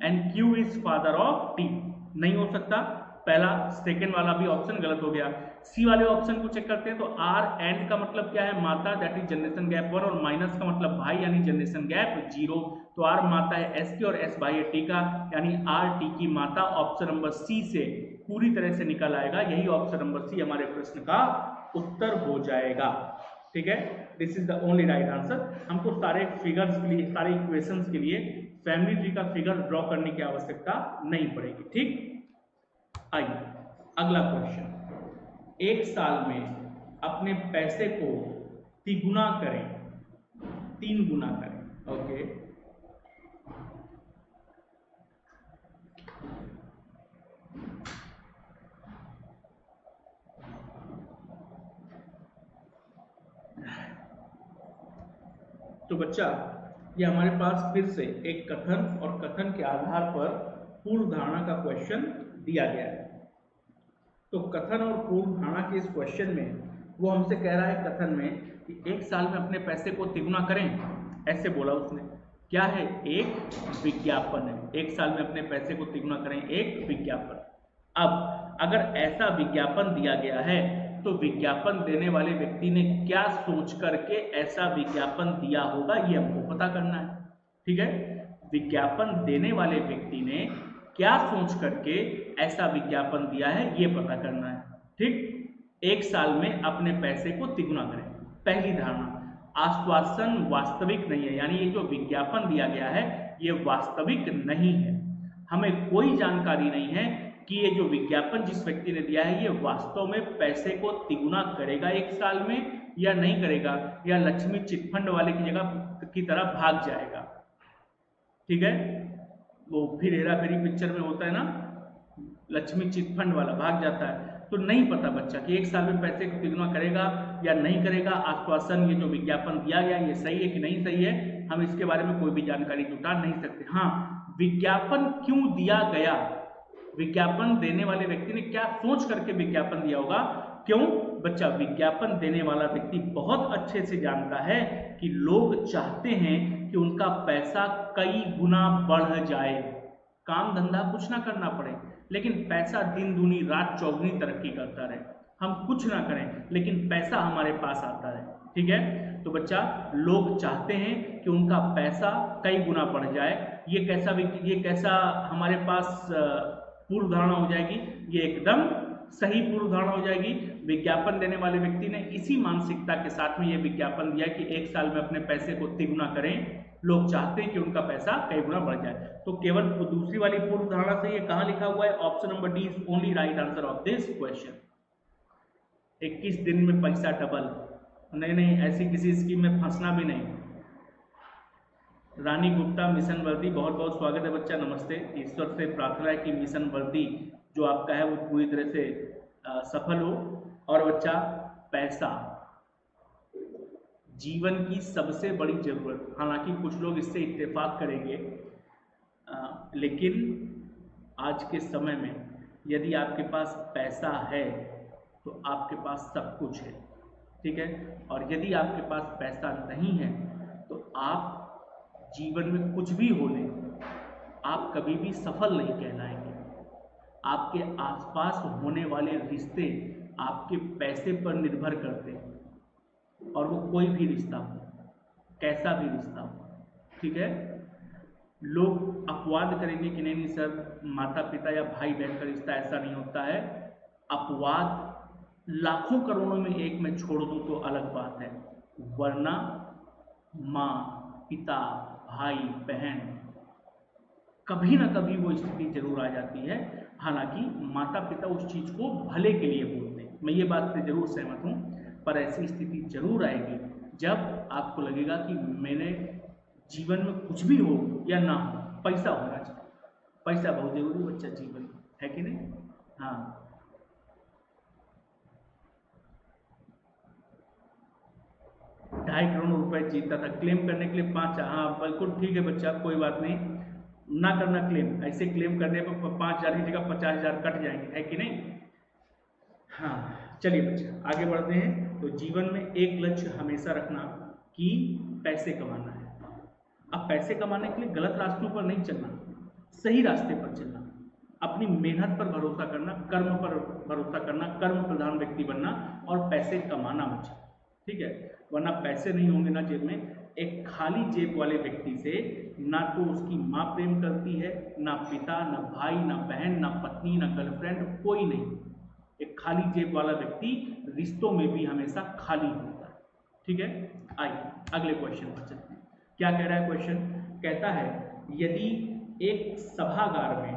and Q is father of T। नहीं हो सकता, पहला सेकंड वाला भी ऑप्शन गलत हो गया। सी वाले ऑप्शन को चेक करते हैं तो R एंड का मतलब क्या है, माता, दैट इज जनरेशन गैप 1, और माइनस का मतलब भाई यानी जनरेशन गैप 0। तो R माता है S की और S भाई है T का, यानी R T की माता ऑप्शन नंबर सी से पूरी तरह से निकल आएगा। यही ऑप्शन नंबर सी हमारे प्रश्न का उत्तर हो जाएगा, ठीक है। This is the only right answer. हमको सारे फिगर्स के लिए, सारे इक्वेशंस के लिए फैमिली ट्री का फिगर ड्रॉ करने की आवश्यकता नहीं पड़ेगी, ठीक। आइए अगला क्वेश्चन। 1 साल में अपने पैसे को तिगुना करें, 3 गुना करें, ओके। तो बच्चा ये हमारे पास फिर से एक कथन और कथन के आधार पर पूर्व धारणा का क्वेश्चन दिया गया है। तो कथन और पूर्व धारणा के इस क्वेश्चन में वो हमसे कह रहा है कथन में कि 1 साल में अपने पैसे को तिगुना करें, ऐसे बोला उसने। क्या है, एक विज्ञापन है। 1 साल में अपने पैसे को तिगुना करें, एक विज्ञापन। अब अगर ऐसा विज्ञापन दिया गया है तो विज्ञापन देने वाले व्यक्ति ने क्या सोच करके ऐसा विज्ञापन दिया होगा ये हमको पता करना है। ठीक है, विज्ञापन देने वाले व्यक्ति ने क्या सोच करके ऐसा विज्ञापन दिया है ये पता करना है। ठीक, 1 साल में अपने पैसे को तिगुना करें। पहली धारणा, आश्वासन वास्तविक नहीं है, यानी ये जो विज्ञापन दिया गया है ये वास्तविक नहीं है। हमें कोई जानकारी नहीं है कि ये जो विज्ञापन जिस व्यक्ति ने दिया है ये वास्तव में पैसे को तिगुना करेगा 1 साल में या नहीं करेगा, या लक्ष्मी चिटफंड वाले की जगह की तरह भाग जाएगा। ठीक है, वो फिर हेरा फेरी पिक्चर में होता है ना, लक्ष्मी चिटफंड वाला भाग जाता है। तो नहीं पता बच्चा कि 1 साल में पैसे को तिगुना करेगा या नहीं करेगा। आश्वासन ये जो विज्ञापन दिया गया ये सही है कि नहीं सही है, हम इसके बारे में कोई भी जानकारी जुटा नहीं सकते। हाँ, विज्ञापन क्यों दिया गया, विज्ञापन देने वाले व्यक्ति ने क्या सोच करके विज्ञापन दिया होगा। क्यों बच्चा, विज्ञापन देने वाला व्यक्ति बहुत अच्छे से जानता है कि लोग चाहते हैं कि उनका पैसा कई गुना बढ़ जाए, काम धंधा कुछ ना करना पड़े, लेकिन पैसा दिन दूनी रात चौगुनी तरक्की करता रहे। हम कुछ ना करें लेकिन पैसा हमारे पास आता रहे। ठीक है, तो बच्चा लोग चाहते हैं कि उनका पैसा कई गुना बढ़ जाए। ये कैसा हमारे पास पूर्व धारणा हो जाएगी, ये एकदम सही पूर्व धारणा हो जाएगी। विज्ञापन देने वाले व्यक्ति ने इसी मानसिकता के साथ में ये विज्ञापन दिया कि 1 साल में अपने पैसे को तिगुना करें। लोग चाहते हैं कि उनका पैसा कई गुना बढ़ जाए। तो केवल दूसरी वाली पूर्व धारणा से ये कहाँ लिखा हुआ है, option number D is only right answer of this question. 21 दिन में पैसा डबल, नहीं, ऐसी किसी स्कीम में फंसना भी नहीं। रानी गुप्ता मिशन वर्दी, बहुत बहुत स्वागत है बच्चा, नमस्ते। ईश्वर से प्रार्थना है कि मिशन वर्दी जो आपका है वो पूरी तरह से सफल हो। और बच्चा, पैसा जीवन की सबसे बड़ी जरूरत, हालांकि कुछ लोग इससे इत्तेफाक करेंगे, लेकिन आज के समय में यदि आपके पास पैसा है तो आपके पास सब कुछ है। ठीक है, और यदि आपके पास पैसा नहीं है तो आप जीवन में कुछ भी हो लें, आप कभी भी सफल नहीं कहलाएंगे। आपके आसपास होने वाले रिश्ते आपके पैसे पर निर्भर करते हैं, और वो कोई भी रिश्ता हो, कैसा भी रिश्ता हो। ठीक है, लोग अपवाद करेंगे कि नहीं सर, माता पिता या भाई बहन का रिश्ता ऐसा नहीं होता है। अपवाद लाखों करोड़ों में एक में छोड़ दूं तो अलग बात है, वरना माँ पिता भाई बहन कभी ना कभी वो स्थिति जरूर आ जाती है। हालांकि माता पिता उस चीज को भले के लिए बोलते हैं, मैं ये बात से जरूर सहमत हूँ, पर ऐसी स्थिति जरूर आएगी जब आपको लगेगा कि मैंने जीवन में कुछ भी हो या ना हो, पैसा होना चाहिए। पैसा बहुत जरूरी बच्चा जीवन में, है कि नहीं। हाँ, ₹2.5 करोड़ रुपए जीता था, क्लेम करने के लिए 5। हाँ बिल्कुल ठीक है बच्चा, कोई बात नहीं, ना करना क्लेम। ऐसे क्लेम करने पर 5,000 की जगह 50,000 कट जाएंगे, है कि नहीं। हाँ चलिए बच्चा आगे बढ़ते हैं। तो जीवन में एक लक्ष्य हमेशा रखना कि पैसे कमाना है। अब पैसे कमाने के लिए गलत रास्तों पर नहीं चलना, सही रास्ते पर चलना, अपनी मेहनत पर भरोसा करना, कर्म पर भरोसा करना, कर्म प्रधान व्यक्ति बनना और पैसे कमाना बच्चा। ठीक है, वरना पैसे नहीं होंगे ना जेब में। एक खाली जेब वाले व्यक्ति से ना तो उसकी माँ प्रेम करती है, ना पिता, ना भाई, ना बहन, ना पत्नी, ना गर्लफ्रेंड, कोई नहीं। एक खाली जेब वाला व्यक्ति रिश्तों में भी हमेशा खाली होता है। ठीक है, आइए अगले क्वेश्चन पर चलते हैं। क्या कह रहा है क्वेश्चन, कहता है यदि एक सभागार में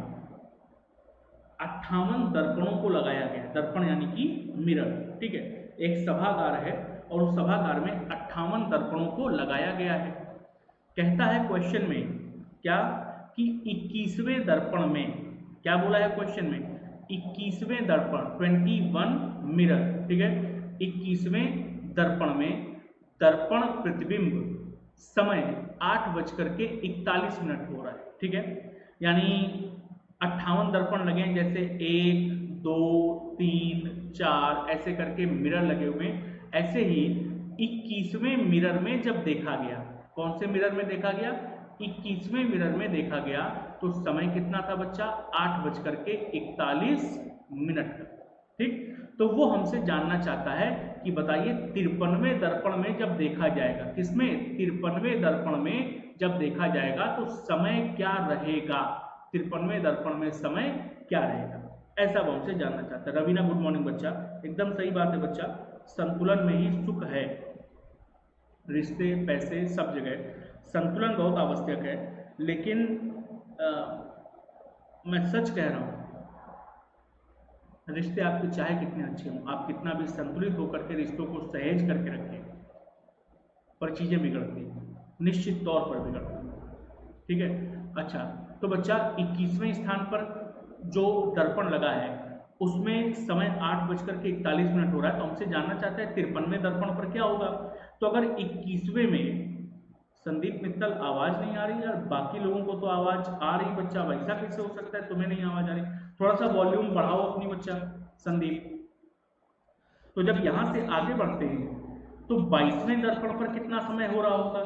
58 दर्पणों को लगाया गया, दर्पण यानी कि मिरर। ठीक है, एक सभागार है और उस सभागार में 58 दर्पणों को लगाया गया है। कहता है क्वेश्चन में क्या कि 21वें दर्पण में, क्या बोला है क्वेश्चन में, 21वें दर्पण 21 मिरर। ठीक है, 21वें दर्पण में दर्पण प्रतिबिंब समय 8:41 हो रहा है। ठीक है, यानी 58 दर्पण लगे हैं, जैसे 1 2 3 4 ऐसे करके मिरर लगे हुए हैं। ऐसे ही 21वें मिरर में जब देखा गया, कौन से मिरर में देखा गया, 21वें मिरर में देखा गया, तो समय कितना था बच्चा, 8:41 तक। ठीक, तो वो हमसे जानना चाहता है कि बताइए 53वें दर्पण में जब देखा जाएगा, किसमें, 53वें दर्पण में जब देखा जाएगा तो समय क्या रहेगा, 53वें दर्पण में समय क्या रहेगा, ऐसा वो हमसे जानना चाहता है। रवीना गुड मॉर्निंग बच्चा, एकदम सही बात है बच्चा, संतुलन में ही सुख है, रिश्ते पैसे सब जगह संतुलन बहुत आवश्यक है। लेकिन मैं सच कह रहा हूँ, रिश्ते आपके चाहे कितने अच्छे हों, आप कितना भी संतुलित होकर के रिश्तों को सहेज करके रखें, पर चीजें बिगड़ती हैं, निश्चित तौर पर बिगड़ती हैं। ठीक है, अच्छा तो बच्चा 21वें स्थान पर जो दर्पण लगा है उसमें समय 8:41 हो रहा है, तो हमसे जानना चाहता है 53वें दर्पण पर क्या होगा। तो अगर 21वें में, संदीप मित्तल आवाज नहीं आ रही यार, बाकी लोगों को तो आवाज आ रही बच्चा, वैसा कैसे हो सकता है तुम्हें नहीं आवाज आ रही, थोड़ा सा वॉल्यूम बढ़ाओ अपनी बच्चा संदीप। तो जब यहां से आगे बढ़ते हैं तो 22वें दर्पण पर कितना समय हो रहा होगा,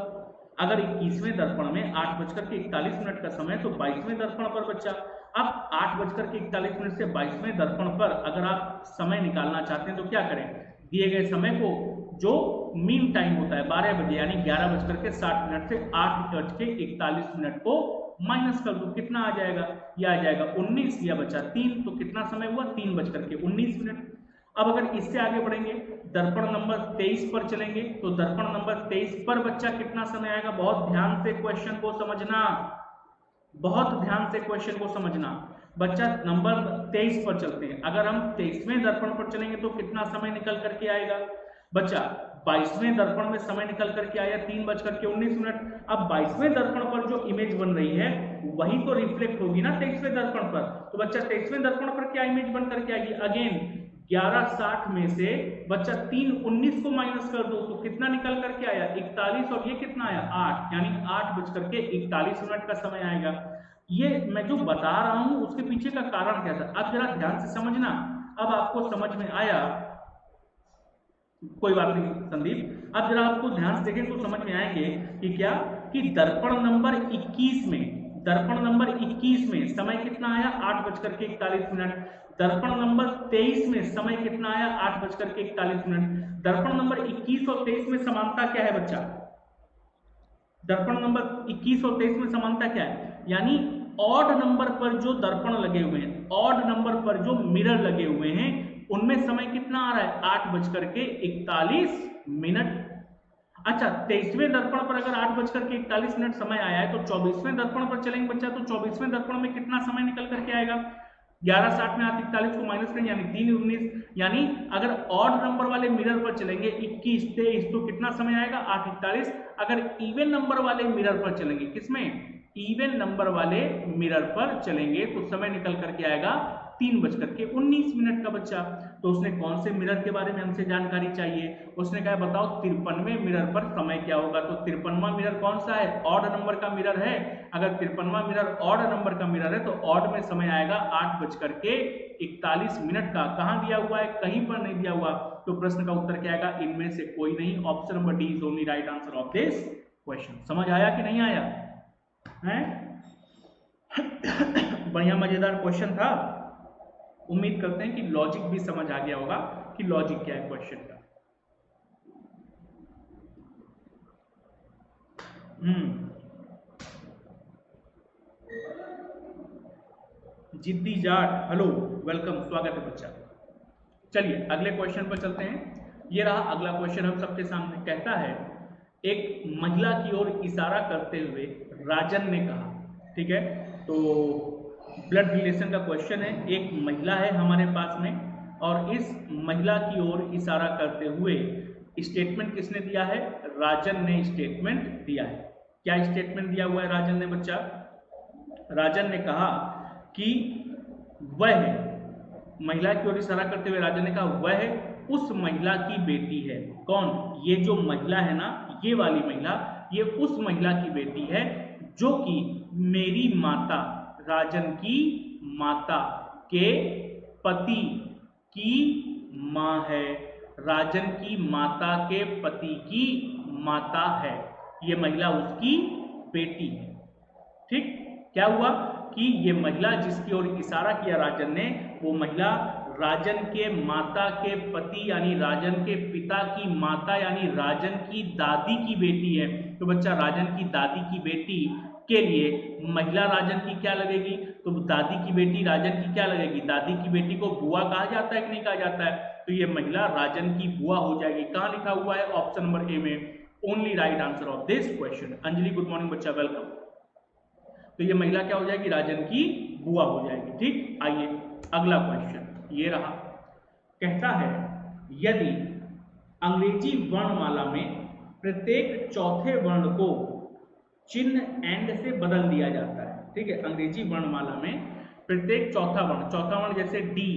अगर 21वें दर्पण में 8:41 का समय, तो 22वें दर्पण पर बच्चा, अब 8:41 से 22वें दर्पण पर अगर आप समय निकालना चाहते हैं तो क्या करें, दिए गए समय को, जो मीन टाइम होता है 12 बजे यानी 11:60 से 8:41 को माइनस कर दो, कितना आ जाएगा, यह आ जाएगा 19 या बचा 3, तो कितना समय हुआ 3:19। अब अगर इससे आगे बढ़ेंगे दर्पण नंबर 23 पर चलेंगे, तो दर्पण नंबर 23 पर बच्चा कितना समय आएगा, बहुत ध्यान से क्वेश्चन को समझना, बहुत ध्यान से क्वेश्चन को समझना बच्चा। नंबर 23 पर चलते हैं, अगर हम 23वें दर्पण पर चलेंगे तो कितना समय निकल करके आएगा बच्चा, 22वें दर्पण में समय निकल करके आया 3:19। अब 22वें दर्पण पर जो इमेज बन रही है वही तो रिफ्लेक्ट होगी ना 23वें दर्पण पर, तो बच्चा 23वें दर्पण पर क्या इमेज बन करके आएगी, अगेन 11:60 में से बच्चा 3:19 को माइनस कर दो तो कितना निकल करके आया 41, और ये कितना आया 8, यानी 8:41 का समय आएगा। ये मैं जो बता रहा हूं उसके पीछे का कारण क्या था, अब जरा ध्यान से समझना। अब आपको समझ में आया, कोई बात नहीं संदीप, अब जरा आपको ध्यान से देखें तो समझ में आएंगे कि क्या, कि दर्पण नंबर 21 में, दर्पण नंबर 21 में समय कितना आया 8:41, दर्पण नंबर 23 में समय कितना आया 8:41, दर्पण नंबर 21 और 23 में समानता क्या है बच्चा, दर्पण नंबर 21 और 23 में समानता क्या है, यानी ऑड नंबर पर जो दर्पण लगे हुए हैं, ऑड नंबर पर जो मिरर लगे हुए हैं उनमें समय कितना आ रहा है 8:41। अच्छा 23वें दर्पण पर अगर 8:41 समय आया है तो 24वें दर्पण पर चलेंगे बच्चा, तो 24वें दर्पण में कितना समय निकल करके आएगा, 11:60 में 8:41 को माइनस करें यानी 3:19, यानी अगर ऑड नंबर वाले मिरर पर चलेंगे 21 23 तो कितना समय आएगा 8:41। अगर इवन नंबर वाले मिरर पर चलेंगे, किसमें, इवन नंबर वाले मिरर पर चलेंगे तो समय निकल करके आएगा 3:19 का बच्चा। तो उसने कौन से मिरर के बारे में हमसे जानकारी चाहिए, उसने कहा बताओ 53वें मिरर पर समय क्या होगा, तो 53वां मिरर कौन सा है, ऑड नंबर का मिरर है, अगर 53वां मिरर ऑड नंबर का मिरर है तो ऑड में समय आएगा 8:41 का, कहां दिया हुआ है, कहीं पर नहीं दिया हुआ, तो प्रश्न का उत्तर क्या आएगा, इनमें से कोई नहीं, option number D is only right answer of this question. समझ आया कि नहीं आया है? बढ़िया मजेदार क्वेश्चन था, उम्मीद करते हैं कि लॉजिक भी समझ आ गया होगा कि लॉजिक क्या है क्वेश्चन का। जिद्दी जाट हेलो वेलकम, स्वागत है बच्चा। चलिए अगले क्वेश्चन पर चलते हैं। ये रहा अगला क्वेश्चन हम सबके सामने, कहता है एक महिला की ओर इशारा करते हुए राजन ने कहा, ठीक है, तो ब्लड रिलेशन का क्वेश्चन है, एक महिला है हमारे पास में और इस महिला की ओर इशारा करते हुए स्टेटमेंट किसने दिया है, राजन ने स्टेटमेंट दिया है। क्या स्टेटमेंट दिया हुआ है राजन ने बच्चा, राजन ने कहा कि वह, महिला की ओर इशारा करते हुए राजन ने कहा वह उस महिला की बेटी है, कौन, ये जो महिला है ना, ये वाली महिला, ये उस महिला की बेटी है जो कि मेरी माता, राजन की माता के पति की मां है, राजन की माता के पति की माता है, ये महिला उसकी बेटी है। ठीक, क्या हुआ कि ये महिला जिसकी ओर इशारा किया राजन ने, वो महिला राजन के माता के पति यानी राजन के पिता की माता यानी राजन की दादी की बेटी है, तो बच्चा राजन की दादी की बेटी के लिए महिला राजन की क्या लगेगी, तो दादी की बेटी राजन की क्या लगेगी, दादी की बेटी को बुआ कहा जाता है कि नहीं कहा जाता है, तो ये महिला राजन की बुआ हो जाएगी। कहाँ लिखा हुआ है, ऑप्शन नंबर ए में, only right answer of this question. Anjali good morning बच्चा, वेलकम। तो ये महिला क्या हो जाएगी, राजन की बुआ हो जाएगी। ठीक, आइए अगला क्वेश्चन ये रहा, कहता है यदि अंग्रेजी वर्णमाला में प्रत्येक चौथे वर्ण को चिन्ह एंड से बदल दिया जाता है, ठीक है, अंग्रेजी वर्णमाला में प्रत्येक चौथा वर्ण जैसे डी,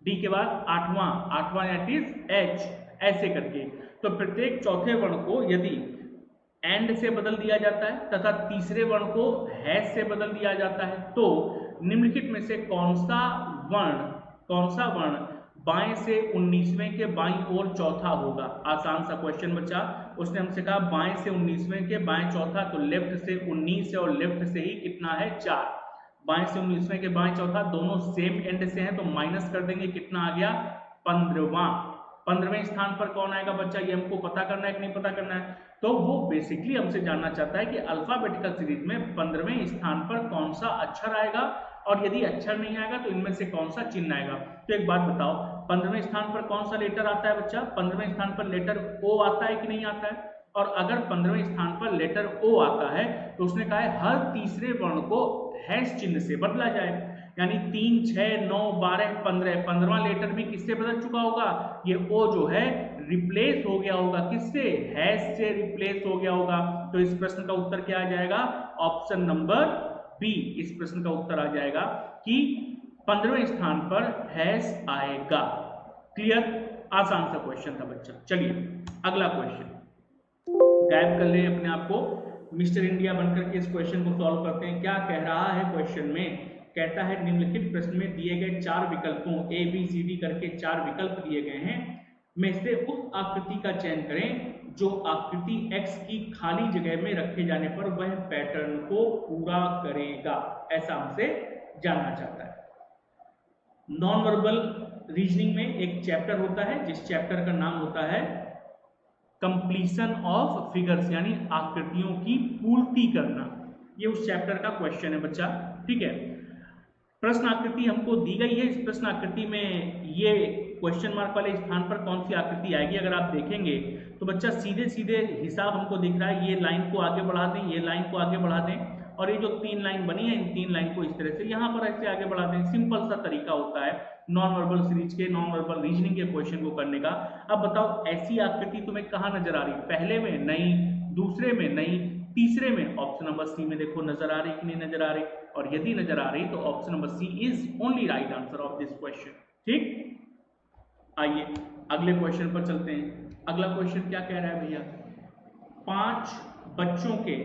डी के बाद आठवां दैट इज एच, ऐसे करके, तो प्रत्येक चौथे वर्ण को यदि एंड से बदल दिया जाता है तथा तीसरे वर्ण को हैश से बदल दिया जाता है, तो निम्नलिखित में से कौन सा वर्ण बाएं से 19वें के बाईं ओर चौथा होगा। आसान सा क्वेश्चन बच्चा, उसने हमसे कहा बाएं से 19वें के बाएं चौथा, तो लेफ्ट से 19 है और लेफ्ट से ही कितना है 4, बाएं से 19वें के बाएं चौथा दोनों सेम एंड से हैं, तो माइनस कर देंगे, कितना आ गया 15वें स्थान पर कौन आएगा बच्चा, ये हमको पता करना है कि नहीं पता करना है, तो वो बेसिकली हमसे जानना चाहता है कि अल्फाबेटिकल सीरीज में 15वें स्थान पर कौन सा अक्षर आएगा, और यदि अक्षर नहीं आएगा तो इनमें से कौन सा चिन्ह आएगा। तो एक बात बताओ, 15वें स्थान पर कौन सा लेटर आता है बच्चा, 15वें स्थान पर लेटर ओ आता है कि नहीं आता है, और अगर 15वें स्थान पर लेटर ओ आता है तो उसने कहा है हर तीसरे वर्ण को हैश चिन्ह से बदला जाए, यानी 3, 6, 9, 12, 15, 15वां लेटर भी किससे बदल चुका होगा, ये ओ जो है रिप्लेस हो गया होगा, किससे, हैश से रिप्लेस हो गया होगा। तो इस प्रश्न का उत्तर क्या आ जाएगा, ऑप्शन नंबर बी, इस प्रश्न का उत्तर आ जाएगा कि 15वें स्थान पर हैश आएगा। क्लियर, आसान सा क्वेश्चन था बच्चा। चलिए अगला क्वेश्चन, गायब कर ले अपने आप को, मिस्टर इंडिया बनकर के इस क्वेश्चन को सॉल्व करते हैं। क्या कह रहा है क्वेश्चन में, कहता है निम्नलिखित प्रश्न में दिए गए 4 विकल्पों ए बी सी डी करके 4 विकल्प दिए गए हैं, में से उस आकृति का चयन करें जो आकृति x की खाली जगह में रखे जाने पर वह पैटर्न को पूरा करेगा, ऐसा हमसे जानना चाहता है। नॉन वर्बल रीजनिंग में एक चैप्टर होता है जिस चैप्टर का नाम होता है कंप्लीशन ऑफ फिगर्स, यानी आकृतियों की पूर्ति करना, ये उस चैप्टर का क्वेश्चन है बच्चा। ठीक है, प्रश्न आकृति हमको दी गई है, इस प्रश्न आकृति में ये क्वेश्चन मार्क वाले स्थान पर कौन सी आकृति आएगी, अगर आप देखेंगे तो बच्चा सीधे सीधे हिसाब हमको दिख रहा है, ये लाइन को आगे बढ़ा दें, ये लाइन को आगे बढ़ा दें, और ये जो 3 लाइन बनी है इन 3 लाइन को इस तरह से यहाँ पर ऐसे आगे बढ़ा दें। सिंपल सा तरीका होता है नॉन वर्बल सीरीज के, नॉन वर्बल रीजनिंग के क्वेश्चन को करने का। अब बताओ ऐसी आकृति तुम्हें कहाँ नजर आ रही, पहले में नहीं, दूसरे में नहीं, तीसरे में, ऑप्शन नंबर सी में देखो नजर आ रही कि नहीं नजर आ रही, और यदि नजर आ रही तो option number C is only right answer of this question. ठीक, आइए अगले क्वेश्चन पर चलते हैं। अगला क्वेश्चन क्या कह रहा है भैया, 5 बच्चों के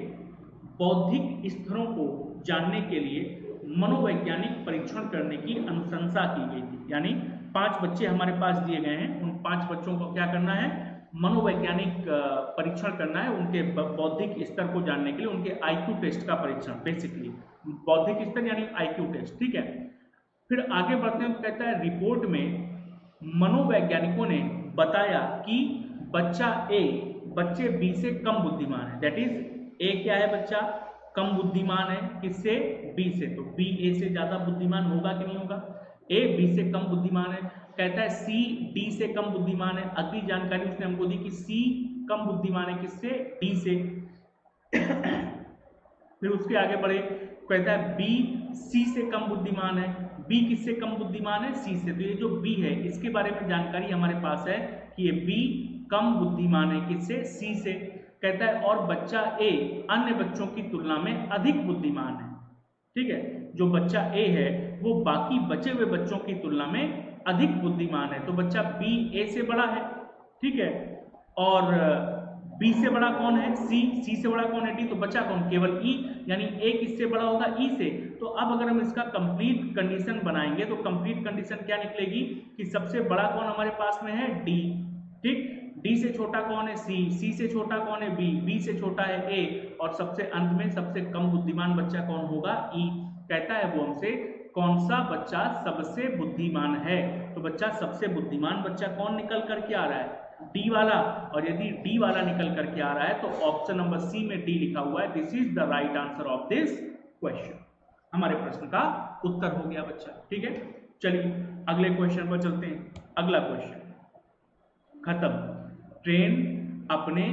बौद्धिक स्तरों को जानने के लिए मनोवैज्ञानिक परीक्षण करने की अनुशंसा की गई थी, यानी 5 बच्चे हमारे पास दिए गए हैं, उन 5 बच्चों को क्या करना है, मनोवैज्ञानिक परीक्षण करना है, उनके बौद्धिक स्तर को जानने के लिए, उनके आईक्यू टेस्ट का परीक्षण, बेसिकली बौद्धिक स्तर यानी आईक्यू टेस्ट। ठीक है, फिर आगे बढ़ते हैं, कहता है रिपोर्ट में मनोवैज्ञानिकों ने बताया कि बच्चे बी से कम बुद्धिमान है, दैट इज ए क्या है बच्चा, कम बुद्धिमान है, किससे, बी से, तो बी ए से ज्यादा बुद्धिमान होगा कि नहीं होगा, ए बी से कम बुद्धिमान है। कहता है सी डी से कम बुद्धिमान है, अगली जानकारी उसने हमको दी कि सी कम बुद्धिमान है किससे, डी से। फिर उसके आगे बढ़े, कहता है बी सी से कम बुद्धिमान है, बी किससे कम बुद्धिमान है, सी से, तो ये जो बी है इसके बारे में जानकारी हमारे पास है कि ये बी कम बुद्धिमान है किससे, सी से। कहता है और बच्चा ए अन्य बच्चों की तुलना में अधिक बुद्धिमान है। ठीक है, जो बच्चा ए है वो बाकी बचे हुए बच्चों की तुलना में अधिक बुद्धिमान है, तो बच्चा बी ए से बड़ा है। ठीक है, और बी से बड़ा कौन है, सी से बड़ा कौन है, डी, तो बचा कौन, केवल ई, यानी ए किससे बड़ा होगा, ई से। तो अब अगर हम इसका कंप्लीट कंडीशन बनाएंगे तो कंप्लीट कंडीशन क्या निकलेगी कि सबसे बड़ा कौन हमारे पास में है, डी। ठीक, डी से छोटा कौन है, सी से छोटा कौन है, बी से छोटा है ए, और सबसे अंत में सबसे कम बुद्धिमान बच्चा कौन होगा, ई। कहता है वो हमसे कौन सा बच्चा सबसे बुद्धिमान है? तो बच्चा सबसे बुद्धिमान बच्चा कौन निकल करके आ रहा है? डी वाला। और यदि डी वाला निकल करके आ रहा है तो ऑप्शन नंबर सी में डी लिखा हुआ है, this is the right answer of this question. हमारे प्रश्न का उत्तर हो गया बच्चा। ठीक है, चलिए अगले क्वेश्चन पर चलते हैं। अगला क्वेश्चन खत्म। ट्रेन अपने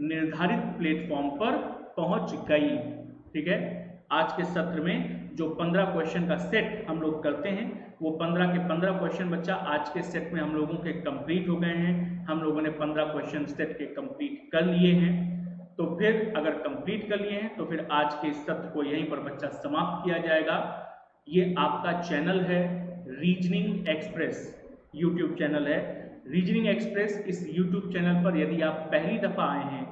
निर्धारित प्लेटफॉर्म पर पहुंच गई। ठीक है, आज के सत्र में जो 15 क्वेश्चन का सेट हम लोग करते हैं वो 15 के 15 क्वेश्चन बच्चा आज के सेट में हम लोगों के कंप्लीट हो गए हैं। हम लोगों ने 15 क्वेश्चन सेट के कंप्लीट कर लिए हैं। तो फिर अगर कंप्लीट कर लिए हैं तो फिर आज के इस सत्र को यहीं पर बच्चा समाप्त किया जाएगा। ये आपका चैनल है रीजनिंग एक्सप्रेस, यूट्यूब चैनल है रीजनिंग एक्सप्रेस। इस यूट्यूब चैनल पर यदि आप पहली दफ़ा आए हैं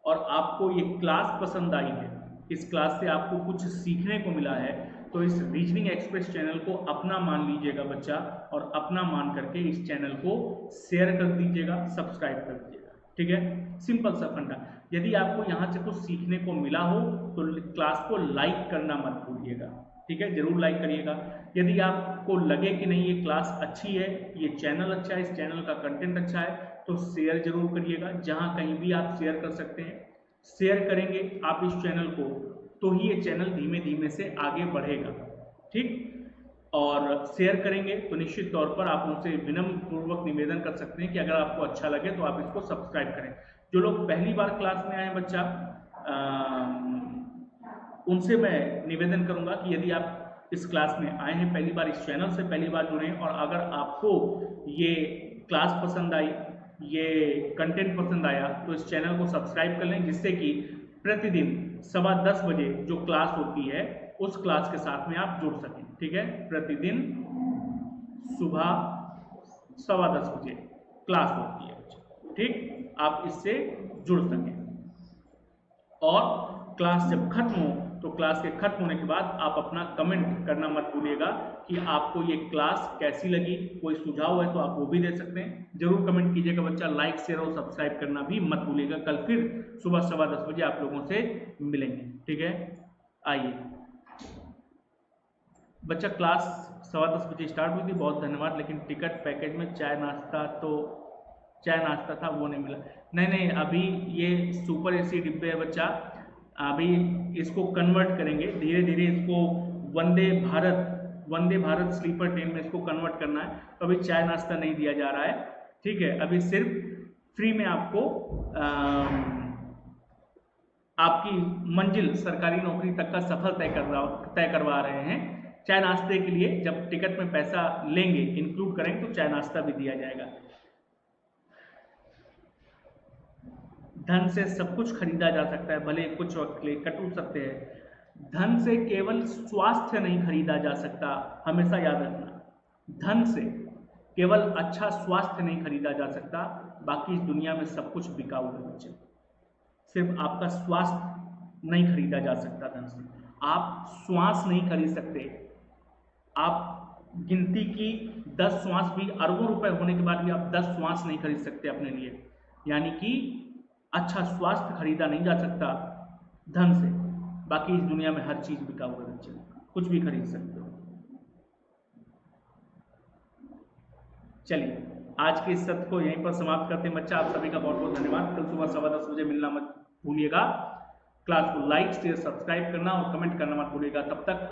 और आपको ये क्लास पसंद आई है, इस क्लास से आपको कुछ सीखने को मिला है, तो इस रीजनिंग एक्सप्रेस चैनल को अपना मान लीजिएगा बच्चा, और अपना मान करके इस चैनल को शेयर कर दीजिएगा, सब्सक्राइब कर दीजिएगा। ठीक है, सिंपल सा फंडा। यदि आपको यहाँ से कुछ सीखने को मिला हो तो क्लास को लाइक करना मत भूलिएगा। ठीक है, जरूर लाइक करिएगा। यदि आपको लगे कि नहीं ये क्लास अच्छी है, ये चैनल अच्छा है, इस चैनल का कंटेंट अच्छा है, तो शेयर जरूर करिएगा। जहाँ कहीं भी आप शेयर कर सकते हैं शेयर करेंगे आप इस चैनल को, तो ही ये चैनल धीमे धीमे से आगे बढ़ेगा। ठीक, और शेयर करेंगे तो निश्चित तौर पर आप उनसे विनम्र पूर्वक निवेदन कर सकते हैं कि अगर आपको अच्छा लगे तो आप इसको सब्सक्राइब करें। जो लोग पहली बार क्लास में आए हैं बच्चा, उनसे मैं निवेदन करूंगा कि यदि आप इस क्लास में आए हैं पहली बार, इस चैनल से पहली बार जुड़े हैं, और अगर आपको ये क्लास पसंद आई, ये कंटेंट पसंद आया, तो इस चैनल को सब्सक्राइब कर लें, जिससे कि प्रतिदिन 10:15 बजे जो क्लास होती है उस क्लास के साथ में आप जुड़ सकें। ठीक है, प्रतिदिन सुबह 10:15 बजे क्लास होती है। ठीक, आप इससे जुड़ सकें। और क्लास जब खत्म हो तो क्लास के खत्म होने के बाद आप अपना कमेंट करना मत भूलिएगा कि आपको ये क्लास कैसी लगी। कोई सुझाव है तो आप वो भी दे सकते हैं, जरूर कमेंट कीजिएगा बच्चा। लाइक शेयर और सब्सक्राइब करना भी मत भूलिएगा। कल फिर सुबह 10:15 बजे आप लोगों से मिलेंगे। ठीक है, आइए बच्चा, क्लास 10:15 बजे स्टार्ट हुई थी, बहुत धन्यवाद। लेकिन टिकट पैकेज में चाय नाश्ता था, वो नहीं मिला। नहीं, अभी ये सुपर एसी डिब्बे है बच्चा, अभी इसको कन्वर्ट करेंगे धीरे धीरे। इसको वंदे भारत स्लीपर ट्रेन में इसको कन्वर्ट करना है, तो अभी चाय नाश्ता नहीं दिया जा रहा है। ठीक है, अभी सिर्फ फ्री में आपको आपकी मंजिल सरकारी नौकरी तक का सफर तय करवा रहे हैं। चाय नाश्ते के लिए जब टिकट में पैसा लेंगे, इंक्लूड करेंगे, तो चाय नाश्ता भी दिया जाएगा। धन से सब कुछ खरीदा जा सकता है, भले कुछ वक्त के लिए कट सकते हैं। धन से केवल स्वास्थ्य नहीं खरीदा जा सकता, हमेशा याद रखना। धन से केवल अच्छा स्वास्थ्य नहीं खरीदा जा सकता, बाकी इस दुनिया में सब कुछ बिकाऊ है बच्चे। सिर्फ आपका स्वास्थ्य नहीं खरीदा जा सकता धन से। आप श्वास नहीं खरीद सकते। आप गिनती की 10 श्वास भी, अरबों रुपए होने के बाद भी आप 10 श्वास नहीं खरीद सकते अपने लिए। यानी कि अच्छा स्वास्थ्य खरीदा नहीं जा सकता धन से, बाकी इस दुनिया में हर चीज बिकाऊ है बच्चे, कुछ भी खरीद सकते हो। चलिए आज के इस सत्र को यहीं पर समाप्त करते हैं बच्चा। आप सभी का बहुत बहुत धन्यवाद। कल सुबह 10:15 बजे मिलना मत भूलिएगा। क्लास को लाइक शेयर सब्सक्राइब करना और कमेंट करना मत भूलिएगा। तब तक